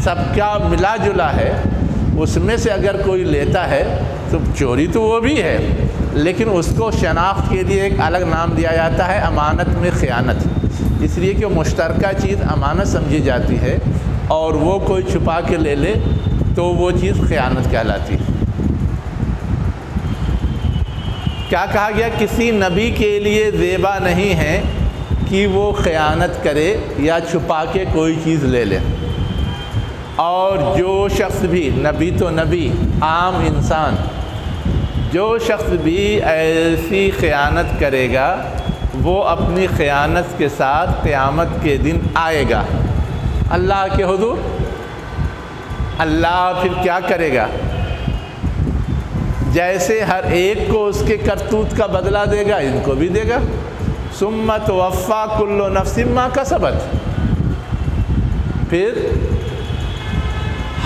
سب کا ملا جلا ہے، اس میں سے اگر کوئی لیتا ہے تو چوری تو وہ بھی ہے، لیکن اس کو شناخت کے لیے ایک الگ نام دیا جاتا ہے امانت میں خیانت، اس لیے کہ وہ مشترکہ چیز امانت سمجھی جاتی ہے، اور وہ کوئی چھپا کے لے لے تو وہ چیز خیانت کہلاتی ہے۔ کیا کہا گیا؟ کسی نبی کے لیے زیبا نہیں ہے کہ وہ خیانت کرے یا چھپا کے کوئی چیز لے لے، اور جو شخص بھی، نبی تو نبی، عام انسان، جو شخص بھی ایسی خیانت کرے گا وہ اپنی خیانت کے ساتھ قیامت کے دن آئے گا اللہ کے حضور۔ اللہ پھر کیا کرے گا؟ جیسے ہر ایک کو اس کے کرتوت کا بدلہ دے گا، ان کو بھی دے گا۔ ثم توفیٰ کل نفس ما کسبت، پھر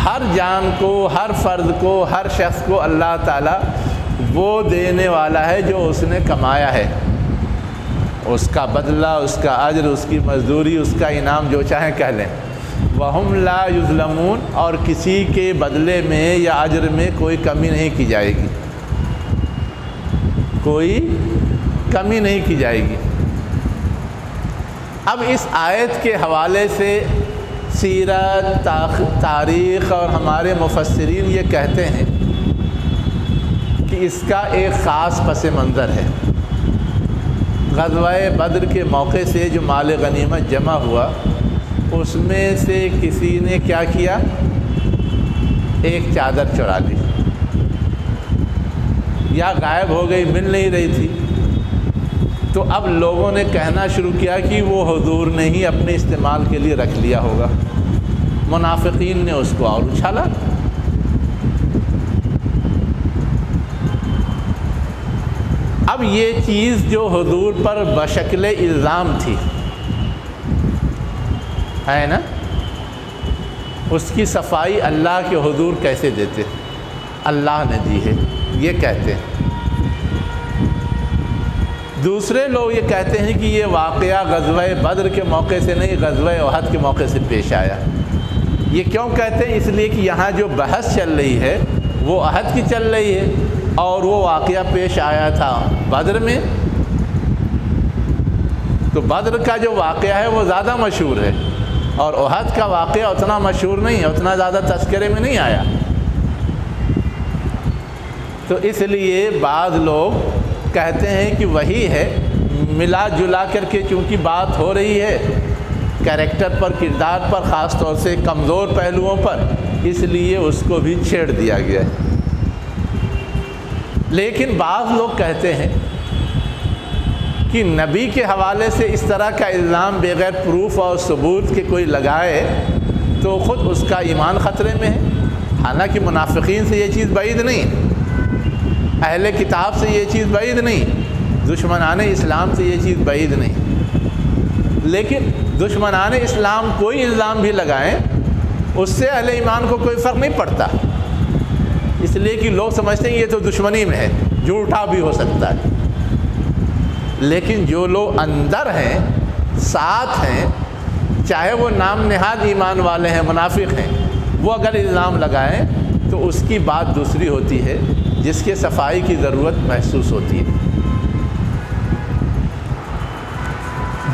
ہر جان کو، ہر فرد کو، ہر شخص کو اللہ تعالیٰ وہ دینے والا ہے جو اس نے کمایا ہے، اس کا بدلہ، اس کا اجر، اس کی مزدوری، اس کا انعام، جو چاہیں کہہ لیں۔ وَهُمْ لَا يُظْلَمُونَ، اور کسی کے بدلے میں یا اجر میں کوئی کمی نہیں کی جائے گی، کوئی کمی نہیں کی جائے گی۔ اب اس آیت کے حوالے سے سیرت، تاریخ اور ہمارے مفسرین یہ کہتے ہیں کہ اس کا ایک خاص پس منظر ہے۔ غزوہ بدر کے موقع سے جو مال غنیمت جمع ہوا، اس میں سے کسی نے کیا کیا؟ ایک چادر چرا لی، یا غائب ہو گئی، مل نہیں رہی تھی، تو اب لوگوں نے کہنا شروع کیا کہ وہ حضور نے ہی اپنے استعمال کے لیے رکھ لیا ہوگا۔ منافقین نے اس کو اور اچھالا۔ اب یہ چیز جو حضور پر بشکل الزام تھی، ہے نا، اس کی صفائی اللہ کے حضور کیسے دیتے؟ اللہ نے دی ہے، یہ کہتے ہیں۔ دوسرے لوگ یہ کہتے ہیں کہ یہ واقعہ غزوہ بدر کے موقع سے نہیں، غزوہ احد کے موقع سے پیش آیا۔ یہ کیوں کہتے ہیں؟ اس لیے کہ یہاں جو بحث چل رہی ہے وہ احد کی چل رہی ہے، اور وہ واقعہ پیش آیا تھا بدر میں، تو بدر کا جو واقعہ ہے وہ زیادہ مشہور ہے، اور احد کا واقعہ اتنا مشہور نہیں ہے، اتنا زیادہ تذکرے میں نہیں آیا۔ تو اس لیے بعض لوگ کہتے ہیں کہ وہی ہے، ملا جلا کر کے چونکہ بات ہو رہی ہے کیریکٹر پر، کردار پر، خاص طور سے کمزور پہلوؤں پر، اس لیے اس کو بھی چھیڑ دیا گیا ہے۔ لیکن بعض لوگ کہتے ہیں کہ نبی کے حوالے سے اس طرح کا الزام بغیر پروف اور ثبوت کے کوئی لگائے تو خود اس کا ایمان خطرے میں ہے۔ حالانکہ منافقین سے یہ چیز بعید نہیں، اہل کتاب سے یہ چیز بعید نہیں، دشمنان اسلام سے یہ چیز بعید نہیں، لیکن دشمنان اسلام کوئی الزام بھی لگائیں اس سے اہل ایمان کو کوئی فرق نہیں پڑتا، اس لیے کہ لوگ سمجھتے ہیں یہ تو دشمنی میں ہے، جھوٹا بھی ہو سکتا ہے۔ لیکن جو لوگ اندر ہیں، ساتھ ہیں، چاہے وہ نام نہاد ایمان والے ہیں، منافق ہیں، وہ اگر الزام لگائیں تو اس کی بات دوسری ہوتی ہے، جس کے صفائی کی ضرورت محسوس ہوتی ہے۔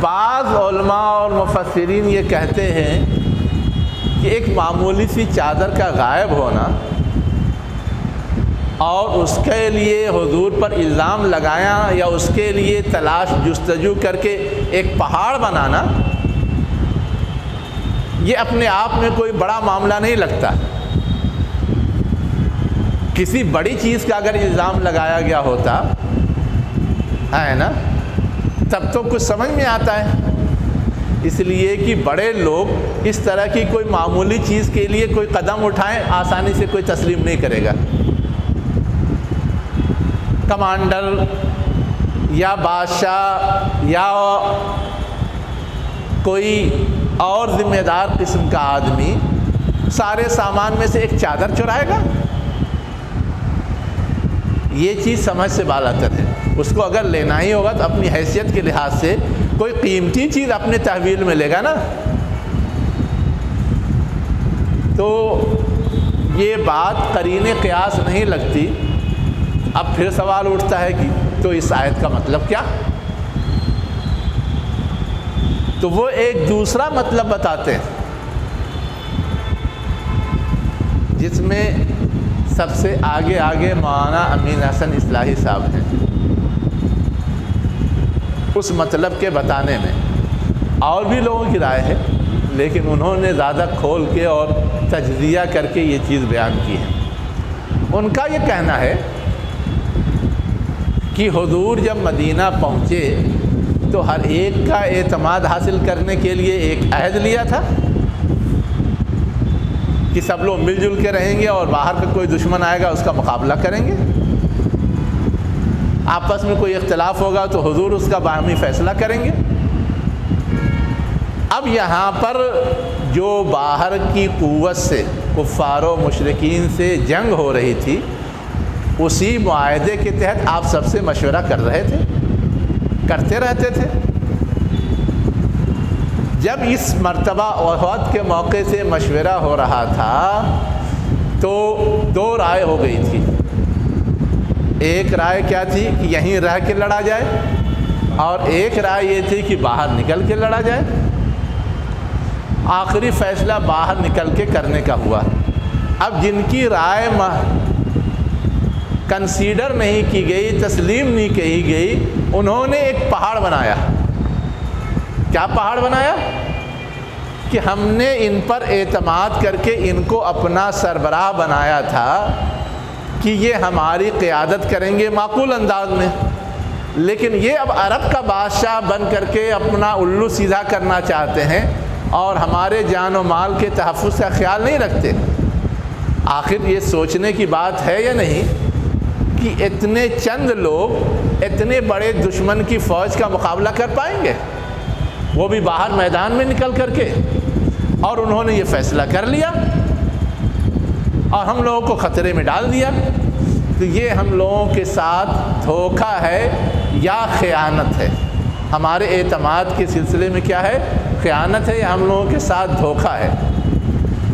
بعض علماء اور مفسرین یہ کہتے ہیں کہ ایک معمولی سی چادر کا غائب ہونا اور اس کے لیے حضور پر الزام لگایا یا اس کے لیے تلاش جستجو کر کے ایک پہاڑ بنانا، یہ اپنے آپ میں کوئی بڑا معاملہ نہیں لگتا۔ کسی بڑی چیز کا اگر الزام لگایا گیا ہوتا ہے نا، تب تو کچھ سمجھ میں آتا ہے، اس لیے کہ بڑے لوگ اس طرح کی کوئی معمولی چیز کے لیے کوئی قدم اٹھائیں آسانی سے کوئی تسلیم نہیں کرے گا۔ کمانڈر یا بادشاہ یا کوئی اور ذمہ دار قسم کا آدمی سارے سامان میں سے ایک چادر چرائے گا؟ یہ چیز سمجھ سے بالاتر ہے۔ اس کو اگر لینا ہی ہوگا تو اپنی حیثیت کے لحاظ سے کوئی قیمتی چیز اپنے تحویل میں لے گا نا۔ تو تو یہ بات قرین قیاس نہیں لگتی۔ اب پھر سوال اٹھتا ہے کہ تو اس آیت کا مطلب کیا؟ تو وہ ایک دوسرا مطلب بتاتے ہیں جس میں سب سے آگے مولانا امین حسن اصلاحی صاحب ہیں اس مطلب کے بتانے میں۔ اور بھی لوگوں کی رائے ہے، لیکن انہوں نے زیادہ کھول کے اور تجزیہ کر کے یہ چیز بیان کی ہے۔ ان کا یہ کہنا ہے کہ حضور جب مدینہ پہنچے تو ہر ایک کا اعتماد حاصل کرنے کے لیے ایک عہد لیا تھا کہ سب لوگ مل جل کے رہیں گے اور باہر کا کوئی دشمن آئے گا اس کا مقابلہ کریں گے۔ آپس میں کوئی اختلاف ہوگا تو حضور اس کا باہمی فیصلہ کریں گے۔ اب یہاں پر جو باہر کی قوت سے کفار و مشرکین سے جنگ ہو رہی تھی، اسی معاہدے کے تحت آپ سب سے مشورہ کرتے رہتے تھے۔ جب اس مرتبہ احد کے موقع سے مشورہ ہو رہا تھا تو دو رائے ہو گئی تھی۔ ایک رائے کیا تھی کہ یہیں رہ کے لڑا جائے، اور ایک رائے یہ تھی کہ باہر نکل کے لڑا جائے۔ آخری فیصلہ باہر نکل کے کرنے کا ہوا۔ اب جن کی رائے کنسیڈر نہیں کی گئی، تسلیم نہیں کہی گئی، انہوں نے ایک پہاڑ بنایا۔ کیا پہاڑ بنایا؟ کہ ہم نے ان پر اعتماد کر کے ان کو اپنا سربراہ بنایا تھا کہ یہ ہماری قیادت کریں گے معقول انداز میں، لیکن یہ اب عرب کا بادشاہ بن کر کے اپنا الو سیدھا کرنا چاہتے ہیں اور ہمارے جان و مال کے تحفظ کا خیال نہیں رکھتے۔ آخر یہ سوچنے کی بات ہے یا نہیں کہ اتنے چند لوگ اتنے بڑے دشمن کی فوج کا مقابلہ کر پائیں گے، وہ بھی باہر میدان میں نکل کر کے؟ اور انہوں نے یہ فیصلہ کر لیا اور ہم لوگوں کو خطرے میں ڈال دیا۔ تو یہ ہم لوگوں کے ساتھ دھوکہ ہے یا خیانت ہے؟ ہمارے اعتماد کے سلسلے میں کیا ہے؟ خیانت ہے یا ہم لوگوں کے ساتھ دھوکہ ہے؟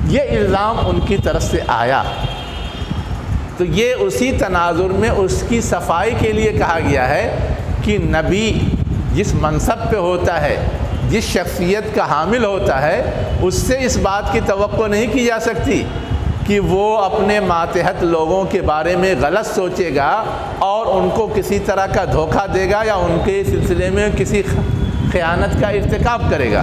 یہ الزام ان کی طرف سے آیا۔ تو یہ اسی تناظر میں اس کی صفائی کے لیے کہا گیا ہے کہ نبی جس منصب پہ ہوتا ہے، جس شخصیت کا حامل ہوتا ہے، اس سے اس بات کی توقع نہیں کی جا سکتی کہ وہ اپنے ماتحت لوگوں کے بارے میں غلط سوچے گا اور ان کو کسی طرح کا دھوکہ دے گا یا ان کے سلسلے میں کسی خیانت کا ارتکاب کرے گا۔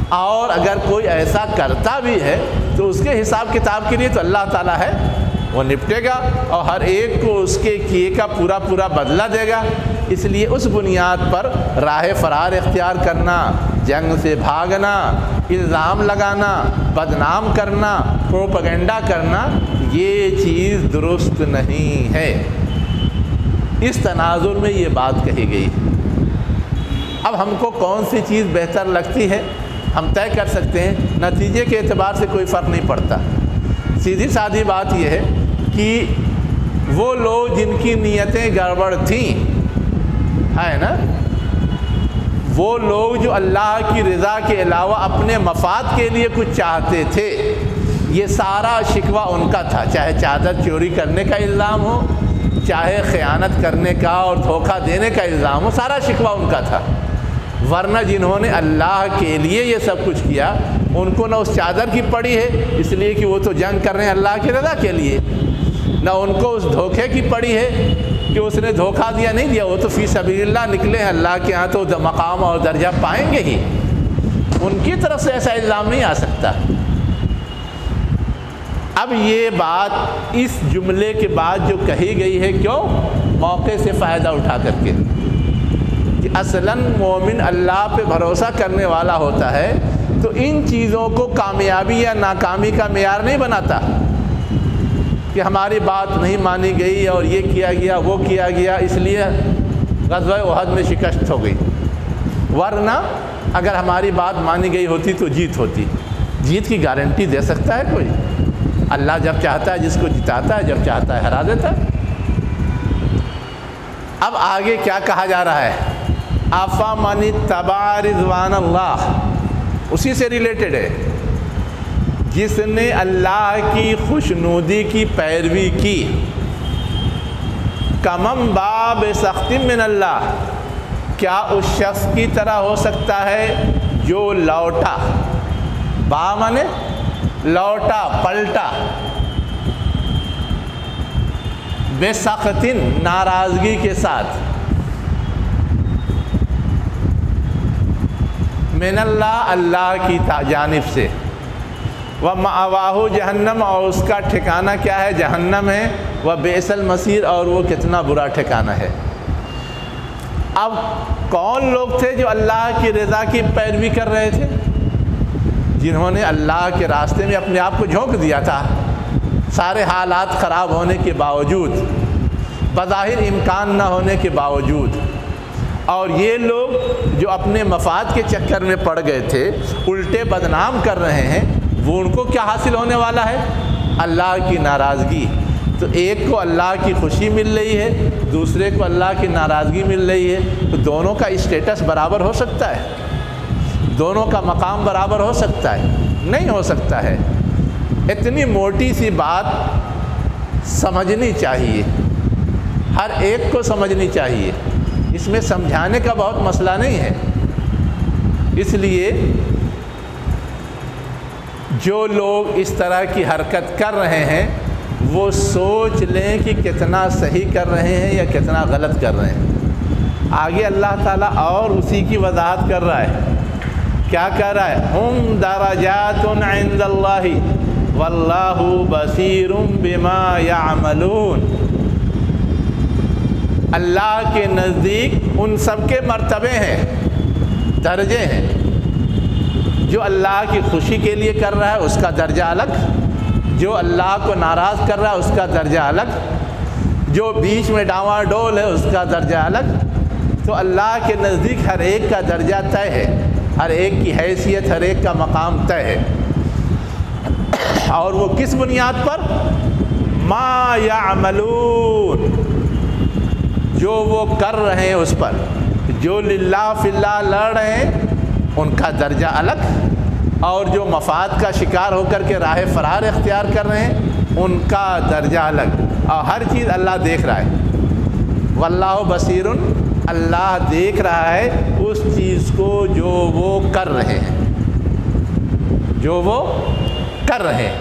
اور اگر کوئی ایسا کرتا بھی ہے تو اس کے حساب کتاب کے لیے تو اللہ تعالیٰ ہے، وہ نپٹے گا اور ہر ایک کو اس کے کیے کا پورا بدلہ دے گا۔ اس لیے اس بنیاد پر راہ فرار اختیار کرنا، جنگ سے بھاگنا، الزام لگانا، بدنام کرنا، پروپیگنڈا کرنا، یہ چیز درست نہیں ہے۔ اس تناظر میں یہ بات کہی گئی۔ اب ہم کو کون سی چیز بہتر لگتی ہے ہم طے کر سکتے ہیں، نتیجے کے اعتبار سے کوئی فرق نہیں پڑتا۔ سیدھی سادھی بات یہ ہے کہ وہ لوگ جن کی نیتیں گڑبڑ تھیں، ہے نا، وہ لوگ جو اللہ کی رضا کے علاوہ اپنے مفاد کے لیے کچھ چاہتے تھے، یہ سارا شکوہ ان کا تھا، چاہے چادر چوری کرنے کا الزام ہو، چاہے خیانت کرنے کا اور دھوکہ دینے کا الزام ہو، سارا شکوہ ان کا تھا۔ ورنہ جنہوں نے اللہ کے لیے یہ سب کچھ کیا، ان کو نہ اس چادر کی پڑی ہے اس لیے کہ وہ تو جنگ کر رہے ہیں اللہ کی رضا کے لیے، نہ ان کو اس دھوکے کی پڑی ہے کہ اس نے دھوکہ دیا نہیں دیا، وہ تو فی سبیل اللہ نکلے ہیں، اللہ کے ہاں تو مقام اور درجہ پائیں گے ہی۔ ان کی طرف سے ایسا الزام نہیں آ سکتا۔ اب یہ بات اس جملے کے بعد جو کہی گئی ہے، کیوں؟ موقع سے فائدہ اٹھا کر کے کہ اصلاً مومن اللہ پہ بھروسہ کرنے والا ہوتا ہے تو ان چیزوں کو کامیابی یا ناکامی کا معیار نہیں بناتا کہ ہماری بات نہیں مانی گئی اور یہ کیا گیا وہ کیا گیا اس لیے غزوہ احد میں شکست ہو گئی، ورنہ اگر ہماری بات مانی گئی ہوتی تو جیت ہوتی۔ جیت کی گارنٹی دے سکتا ہے کوئی؟ اللہ جب چاہتا ہے جس کو جتاتا ہے، جب چاہتا ہے ہرا دیتا ہے۔ اب آگے کیا کہا جا رہا ہے؟ افمن اتبع رضوان اللہ، اسی سے ریلیٹڈ ہے. جس نے اللہ کی خوشنودی کی پیروی کی، کمم باب سخت من اللہ، کیا اس شخص کی طرح ہو سکتا ہے جو لوٹا، با مانے لوٹا پلٹا، بے سخت ناراضگی کے ساتھ، من اللہ اللہ کی جانب سے، وَمَأْوَاهُ جہنم، اور اس کا ٹھکانہ کیا ہے؟ جہنم ہے، وَبِئْسَ الْمَصِيرُ، اور وہ کتنا برا ٹھکانہ ہے. اب کون لوگ تھے جو اللہ کی رضا کی پیروی کر رہے تھے؟ جنہوں نے اللہ کے راستے میں اپنے آپ کو جھونک دیا تھا، سارے حالات خراب ہونے کے باوجود، بظاہر امکان نہ ہونے کے باوجود. اور یہ لوگ جو اپنے مفاد کے چکر میں پڑ گئے تھے، الٹے بدنام کر رہے ہیں، وہ ان کو کیا حاصل ہونے والا ہے؟ اللہ کی ناراضگی. تو ایک کو اللہ کی خوشی مل رہی ہے، دوسرے کو اللہ کی ناراضگی مل رہی ہے، تو دونوں کا اسٹیٹس برابر ہو سکتا ہے؟ دونوں کا مقام برابر ہو سکتا ہے؟ نہیں ہو سکتا ہے. اتنی موٹی سی بات سمجھنی چاہیے، ہر ایک کو سمجھنی چاہیے. اس میں سمجھانے کا بہت مسئلہ نہیں ہے. اس لیے جو لوگ اس طرح کی حرکت کر رہے ہیں وہ سوچ لیں کہ کتنا صحیح کر رہے ہیں یا کتنا غلط کر رہے ہیں. آگے اللہ تعالیٰ اور اسی کی وضاحت کر رہا ہے. کیا کہہ رہا ہے؟ ہم درجات عند اللہ واللہ بصیر بما یعملون. اللہ کے نزدیک ان سب کے مرتبے ہیں، درجے ہیں. جو اللہ کی خوشی کے لیے کر رہا ہے اس کا درجہ الگ، جو اللہ کو ناراض کر رہا ہے اس کا درجہ الگ، جو بیچ میں ڈاواں ڈول ہے اس کا درجہ الگ. تو اللہ کے نزدیک ہر ایک کا درجہ طے ہے، ہر ایک کی حیثیت، ہر ایک کا مقام طے ہے. اور وہ کس بنیاد پر؟ ما یعملون، جو وہ کر رہے ہیں اس پر. جو للہ فی اللہ لڑ رہے ہیں ان کا درجہ الگ، اور جو مفاد کا شکار ہو کر کے راہ فرار اختیار کر رہے ہیں ان کا درجہ الگ. اور ہر چیز اللہ دیکھ رہا ہے. واللہ بصیر، اللہ دیکھ رہا ہے اس چیز کو جو وہ کر رہے ہیں، جو وہ کر رہے ہیں.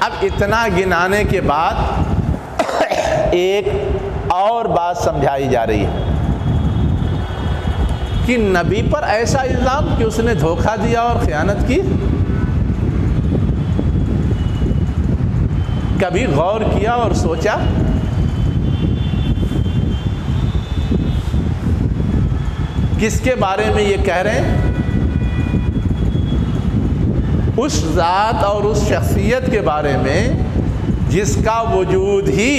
اب اتنا گنانے کے بعد ایک اور بات سمجھائی جا رہی ہے کہ نبی پر ایسا الزام کہ اس نے دھوکہ دیا اور خیانت کی. کبھی غور کیا اور سوچا؟ کس کے بارے میں یہ کہہ رہے ہیں؟ اس ذات اور اس شخصیت کے بارے میں جس کا وجود ہی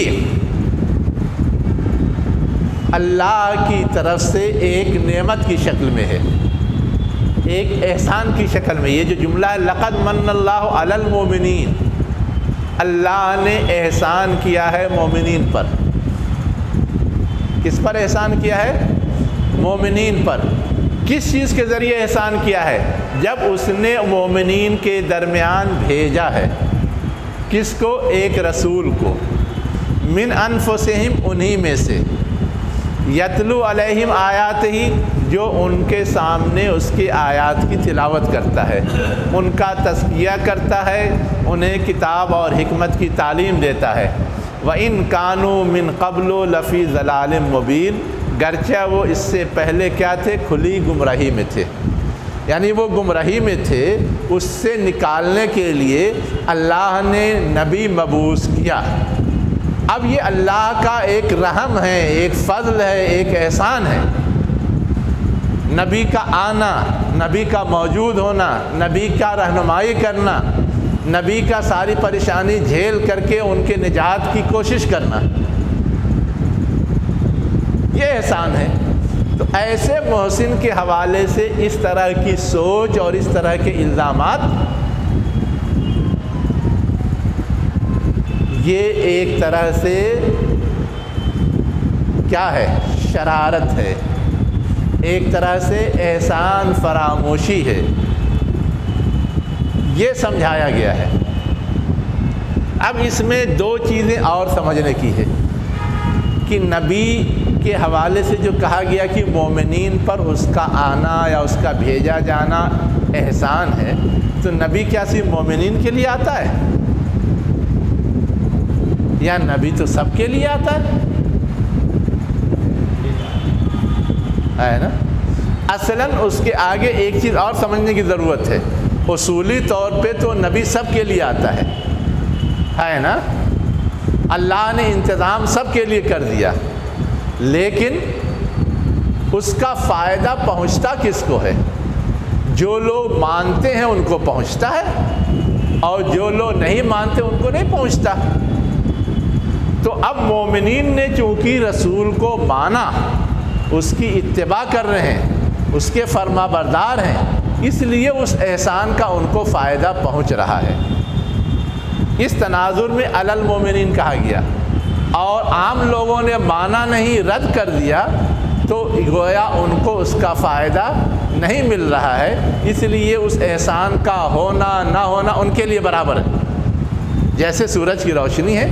اللہ کی طرف سے ایک نعمت کی شکل میں ہے، ایک احسان کی شکل میں. یہ جو جملہ ہے لقد من اللہ علی المؤمنین، اللہ نے احسان کیا ہے مومنین پر. کس پر احسان کیا ہے؟ مومنین پر. کس چیز کے ذریعے احسان کیا ہے؟ جب اس نے مومنین کے درمیان بھیجا ہے. کس کو؟ ایک رسول کو. من انفسہم، انہی میں سے. یتلو علیہم آیات ہی، جو ان کے سامنے اس کی آیات کی تلاوت کرتا ہے، ان کا تزکیہ کرتا ہے، انہیں کتاب اور حکمت کی تعلیم دیتا ہے. وَإِن كَانُوا مِن قَبْلُ لَفِي ضَلَالٍ مُبِينٍ، گرچہ وہ اس سے پہلے کیا تھے؟ کھلی گمراہی میں تھے. یعنی وہ گمراہی میں تھے، اس سے نکالنے کے لیے اللہ نے نبی مبعوث کیا. اب یہ اللہ کا ایک رحم ہے، ایک فضل ہے، ایک احسان ہے. نبی کا آنا، نبی کا موجود ہونا، نبی کا رہنمائی کرنا، نبی کا ساری پریشانی جھیل کر کے ان کے نجات کی کوشش کرنا، یہ احسان ہے. تو ایسے محسن کے حوالے سے اس طرح کی سوچ اور اس طرح کے الزامات، یہ ایک طرح سے کیا ہے؟ شرارت ہے. ایک طرح سے احسان فراموشی ہے، یہ سمجھایا گیا ہے۔ اب اس میں دو چیزیں اور سمجھنے کی ہے کہ نبی کے حوالے سے جو کہا گیا کہ مومنین پر اس کا آنا یا اس کا بھیجا جانا احسان ہے، تو نبی کیا صرف مومنین کے لیے آتا ہے یا نبی تو سب کے لیے آتا ہے نا؟ اصلاً اس کے آگے ایک چیز اور سمجھنے کی ضرورت ہے۔ اصولی طور پہ تو نبی سب کے لیے آتا ہے نا؟ اللہ نے انتظام سب کے لیے کر دیا، لیکن اس کا فائدہ پہنچتا کس کو ہے؟ جو لوگ مانتے ہیں ان کو پہنچتا ہے، اور جو لوگ نہیں مانتے ان کو نہیں پہنچتا۔ تو اب مومنین نے چونکہ رسول کو مانا، اس کی اتباع کر رہے ہیں، اس کے فرما بردار ہیں، اس لیے اس احسان کا ان کو فائدہ پہنچ رہا ہے۔ اس تناظر میں علی المومنین کہا گیا، اور عام لوگوں نے مانا نہیں، رد کر دیا، تو گویا ان کو اس کا فائدہ نہیں مل رہا ہے، اس لیے اس احسان کا ہونا نہ ہونا ان کے لیے برابر ہے۔ جیسے سورج کی روشنی ہے،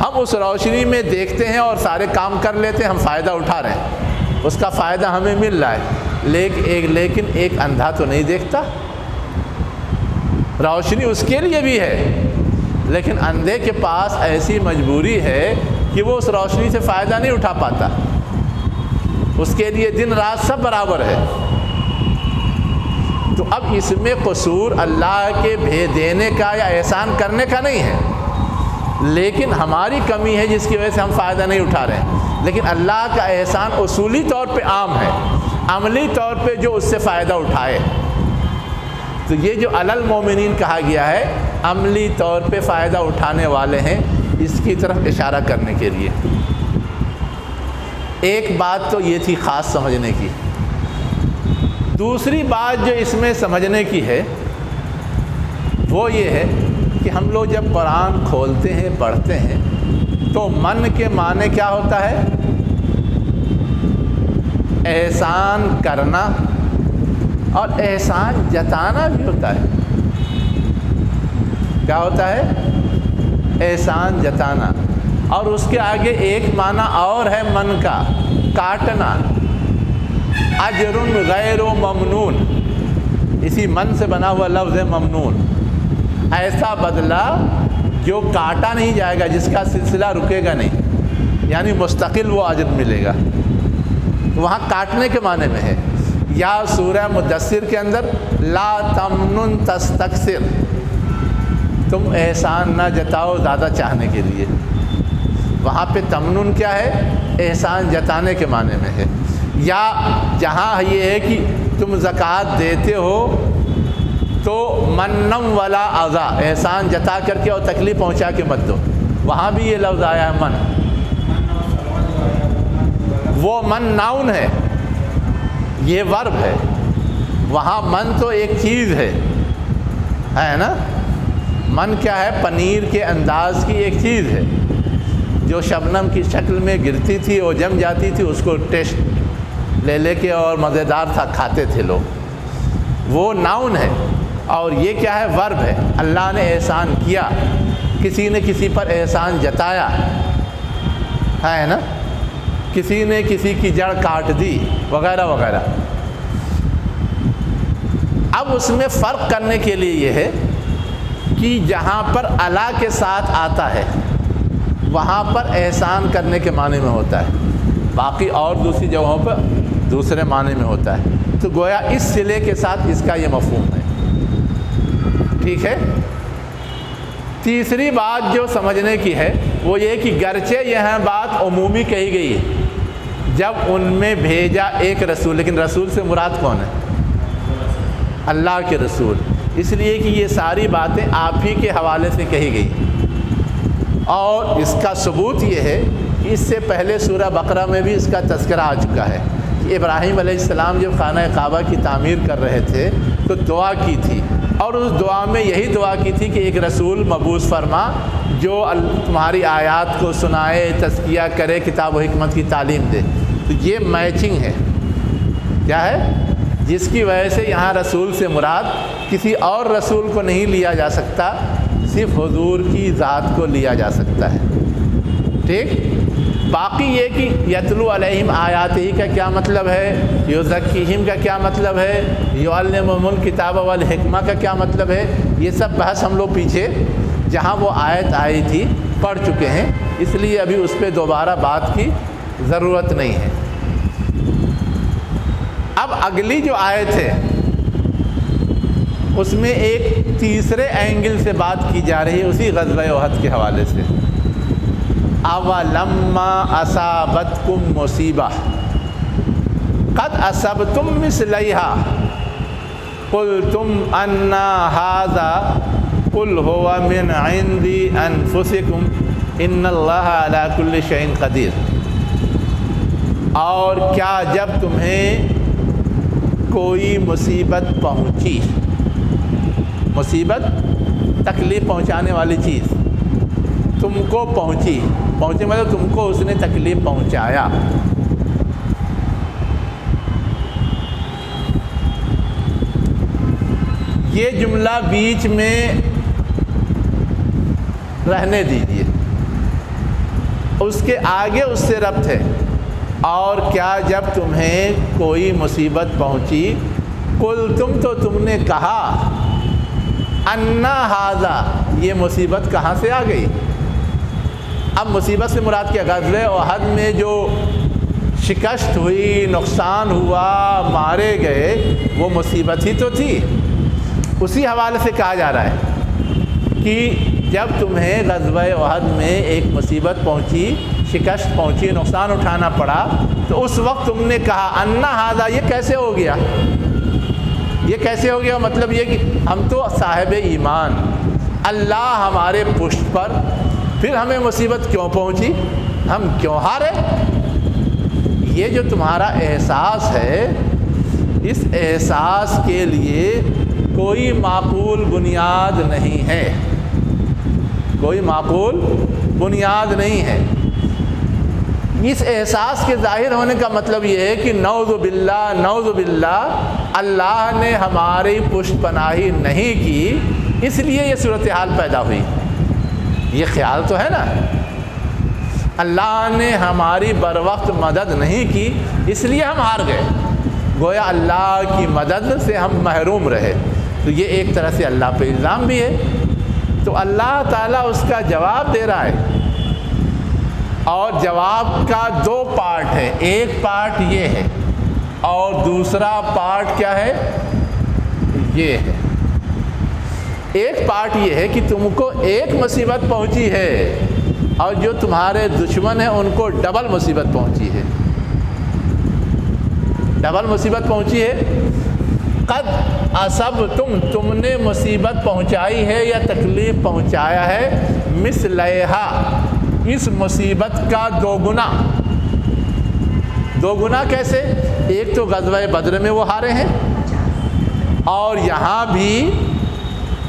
ہم اس روشنی میں دیکھتے ہیں اور سارے کام کر لیتے ہیں، ہم فائدہ اٹھا رہے ہیں، اس کا فائدہ ہمیں مل رہا ہے، لیکن ایک اندھا تو نہیں دیکھتا۔ روشنی اس کے لیے بھی ہے، لیکن اندھے کے پاس ایسی مجبوری ہے کہ وہ اس روشنی سے فائدہ نہیں اٹھا پاتا، اس کے لیے دن رات سب برابر ہے۔ تو اب اس میں قصور اللہ کے بھیج دینے کا یا احسان کرنے کا نہیں ہے، لیکن ہماری کمی ہے جس کی وجہ سے ہم فائدہ نہیں اٹھا رہے ہیں۔ لیکن اللہ کا احسان اصولی طور پہ عام ہے، عملی طور پہ جو اس سے فائدہ اٹھائے۔ تو یہ جو علی المومنین کہا گیا ہے، عملی طور پہ فائدہ اٹھانے والے ہیں، اس کی طرف اشارہ کرنے کے لیے۔ ایک بات تو یہ تھی خاص سمجھنے کی۔ دوسری بات جو اس میں سمجھنے کی ہے وہ یہ ہے کہ ہم لوگ جب قرآن کھولتے ہیں، پڑھتے ہیں، تو من کے معنی کیا ہوتا ہے؟ احسان کرنا، اور احسان جتانا بھی ہوتا ہے۔ کیا ہوتا ہے؟ احسان جتانا، اور اس کے آگے ایک معنی اور ہے من کا، کاٹنا، اجر غیر ممنون، اسی من سے بنا ہوا لفظ ہے ممنون، ایسا بدلہ جو کاٹا نہیں جائے گا، جس کا سلسلہ رکے گا نہیں، یعنی مستقل وہ اجر ملے گا۔ وہاں کاٹنے کے معنی میں ہے۔ یا سورہ مدثر کے اندر لا تمنن تستکثر، تم احسان نہ جتاؤ زیادہ چاہنے کے لیے، وہاں پہ تمنن کیا ہے؟ احسان جتانے کے معنی میں ہے۔ یا جہاں یہ ہے کہ تم زکوٰۃ دیتے ہو تو منم ولا اذا، احسان جتا کر کے اور تکلیف پہنچا کے مت دو، وہاں بھی یہ لفظ آیا ہے من۔ وہ من ناؤن ہے، یہ ورب ہے، وہاں من تو ایک چیز ہے نا؟ من کیا ہے؟ پنیر کے انداز کی ایک چیز ہے جو شبنم کی شکل میں گرتی تھی اور جم جاتی تھی، اس کو ٹیسٹ لے کے اور مزیدار تھا، کھاتے تھے لوگ، وہ ناؤن ہے۔ اور یہ کیا ہے؟ ورب ہے۔ اللہ نے احسان کیا، کسی نے کسی پر احسان جتایا ہے نا، کسی نے کسی کی جڑ کاٹ دی وغیرہ وغیرہ۔ اب اس میں فرق کرنے کے لیے یہ ہے کہ جہاں پر اللہ کے ساتھ آتا ہے وہاں پر احسان کرنے کے معنی میں ہوتا ہے، باقی اور دوسری جگہوں پر دوسرے معنی میں ہوتا ہے۔ تو گویا اس صلے کے ساتھ اس کا یہ مفہوم ہے، ٹھیک ہے۔ تیسری بات جو سمجھنے کی ہے وہ یہ کہ گرچہ یہ بات عمومی کہی گئی ہے جب ان میں بھیجا ایک رسول، لیکن رسول سے مراد کون ہے؟ اللہ کے رسول، اس لیے کہ یہ ساری باتیں آپ ہی کے حوالے سے کہی گئی۔ اور اس کا ثبوت یہ ہے کہ اس سے پہلے سورہ بقرہ میں بھی اس کا تذکرہ آ چکا ہے کہ ابراہیم علیہ السلام جب خانہ کعبہ کی تعمیر کر رہے تھے تو دعا کی تھی، اور اس دعا میں یہی دعا کی تھی کہ ایک رسول مبعوث فرما جو تمہاری آیات کو سنائے، تزکیہ کرے، کتاب و حکمت کی تعلیم دے۔ تو یہ میچنگ ہے، کیا ہے؟ جس کی وجہ سے یہاں رسول سے مراد کسی اور رسول کو نہیں لیا جا سکتا، صرف حضور کی ذات کو لیا جا سکتا ہے۔ ٹھیک؟ باقی یہ کہ یتلو علیہم آیاتہ کا کیا مطلب ہے، یزکیہم کا کیا مطلب ہے، یعلمہم الکتاب والحکمہ کا کیا مطلب ہے، یہ سب بحث ہم لوگ پیچھے جہاں وہ آیت آئی تھی پڑھ چکے ہیں، اس لیے ابھی اس پہ دوبارہ بات کی ضرورت نہیں ہے۔ اب اگلی جو آیت ہے اس میں ایک تیسرے اینگل سے بات کی جا رہی ہے، اسی غزوہ احد کے حوالے سے۔ اولما اصابتکم مصیبہ قد اصبتم مثلیہا قلتم انا ھذا قل هو من عند انفسکم ان اللہ علی کل شیء قدیر۔ اور کیا جب تمہیں کوئی مصیبت پہنچی، مصیبت تکلیف پہنچانے والی چیز تم کو پہنچی مطلب تم کو اس نے تکلیف پہنچایا، یہ جملہ بیچ میں رہنے دیجیے، اس کے آگے اس سے ربط ہے۔ اور کیا جب تمہیں کوئی مصیبت پہنچی، قل تم نے کہا، انا ھذا یہ مصیبت کہاں سے آ گئی؟ اب مصیبت سے مراد کیا؟ غزوہ احد میں جو شکست ہوئی، نقصان ہوا، مارے گئے، وہ مصیبت ہی تو تھی۔ اسی حوالے سے کہا جا رہا ہے کہ جب تمہیں غزوہ احد میں ایک مصیبت پہنچی، شکست پہنچی، نقصان اٹھانا پڑا، تو اس وقت تم نے کہا انا ھذا یہ کیسے ہو گیا؟ یہ کیسے ہو گیا؟ مطلب یہ کہ ہم تو صاحب ایمان، اللہ ہمارے پشت پر، پھر ہمیں مصیبت کیوں پہنچی؟ ہم کیوں ہارے؟ یہ جو تمہارا احساس ہے، اس احساس کے لیے کوئی معقول بنیاد نہیں ہے، کوئی معقول بنیاد نہیں ہے۔ اس احساس کے ظاہر ہونے کا مطلب یہ ہے کہ نعوذ باللہ اللہ نے ہماری پشت پناہی نہیں کی، اس لیے یہ صورتحال پیدا ہوئی۔ یہ خیال تو ہے نا، اللہ نے ہماری بر وقت مدد نہیں کی اس لیے ہم ہار گئے، گویا اللہ کی مدد سے ہم محروم رہے۔ تو یہ ایک طرح سے اللہ پہ الزام بھی ہے۔ تو اللہ تعالیٰ اس کا جواب دے رہا ہے، اور جواب کا دو پارٹ ہے، ایک پارٹ یہ ہے اور دوسرا پارٹ کیا ہے؟ یہ ہے۔ ایک پارٹ یہ ہے کہ تم کو ایک مصیبت پہنچی ہے اور جو تمہارے دشمن ہیں ان کو ڈبل مصیبت پہنچی ہے، ڈبل مصیبت پہنچی ہے۔ قد اصبتم تم نے مصیبت پہنچائی ہے یا تکلیف پہنچایا ہے، مثلیہا اس مصیبت کا دو گنا۔ دو گنا کیسے؟ ایک تو غزوہ بدر میں وہ ہارے ہیں، اور یہاں بھی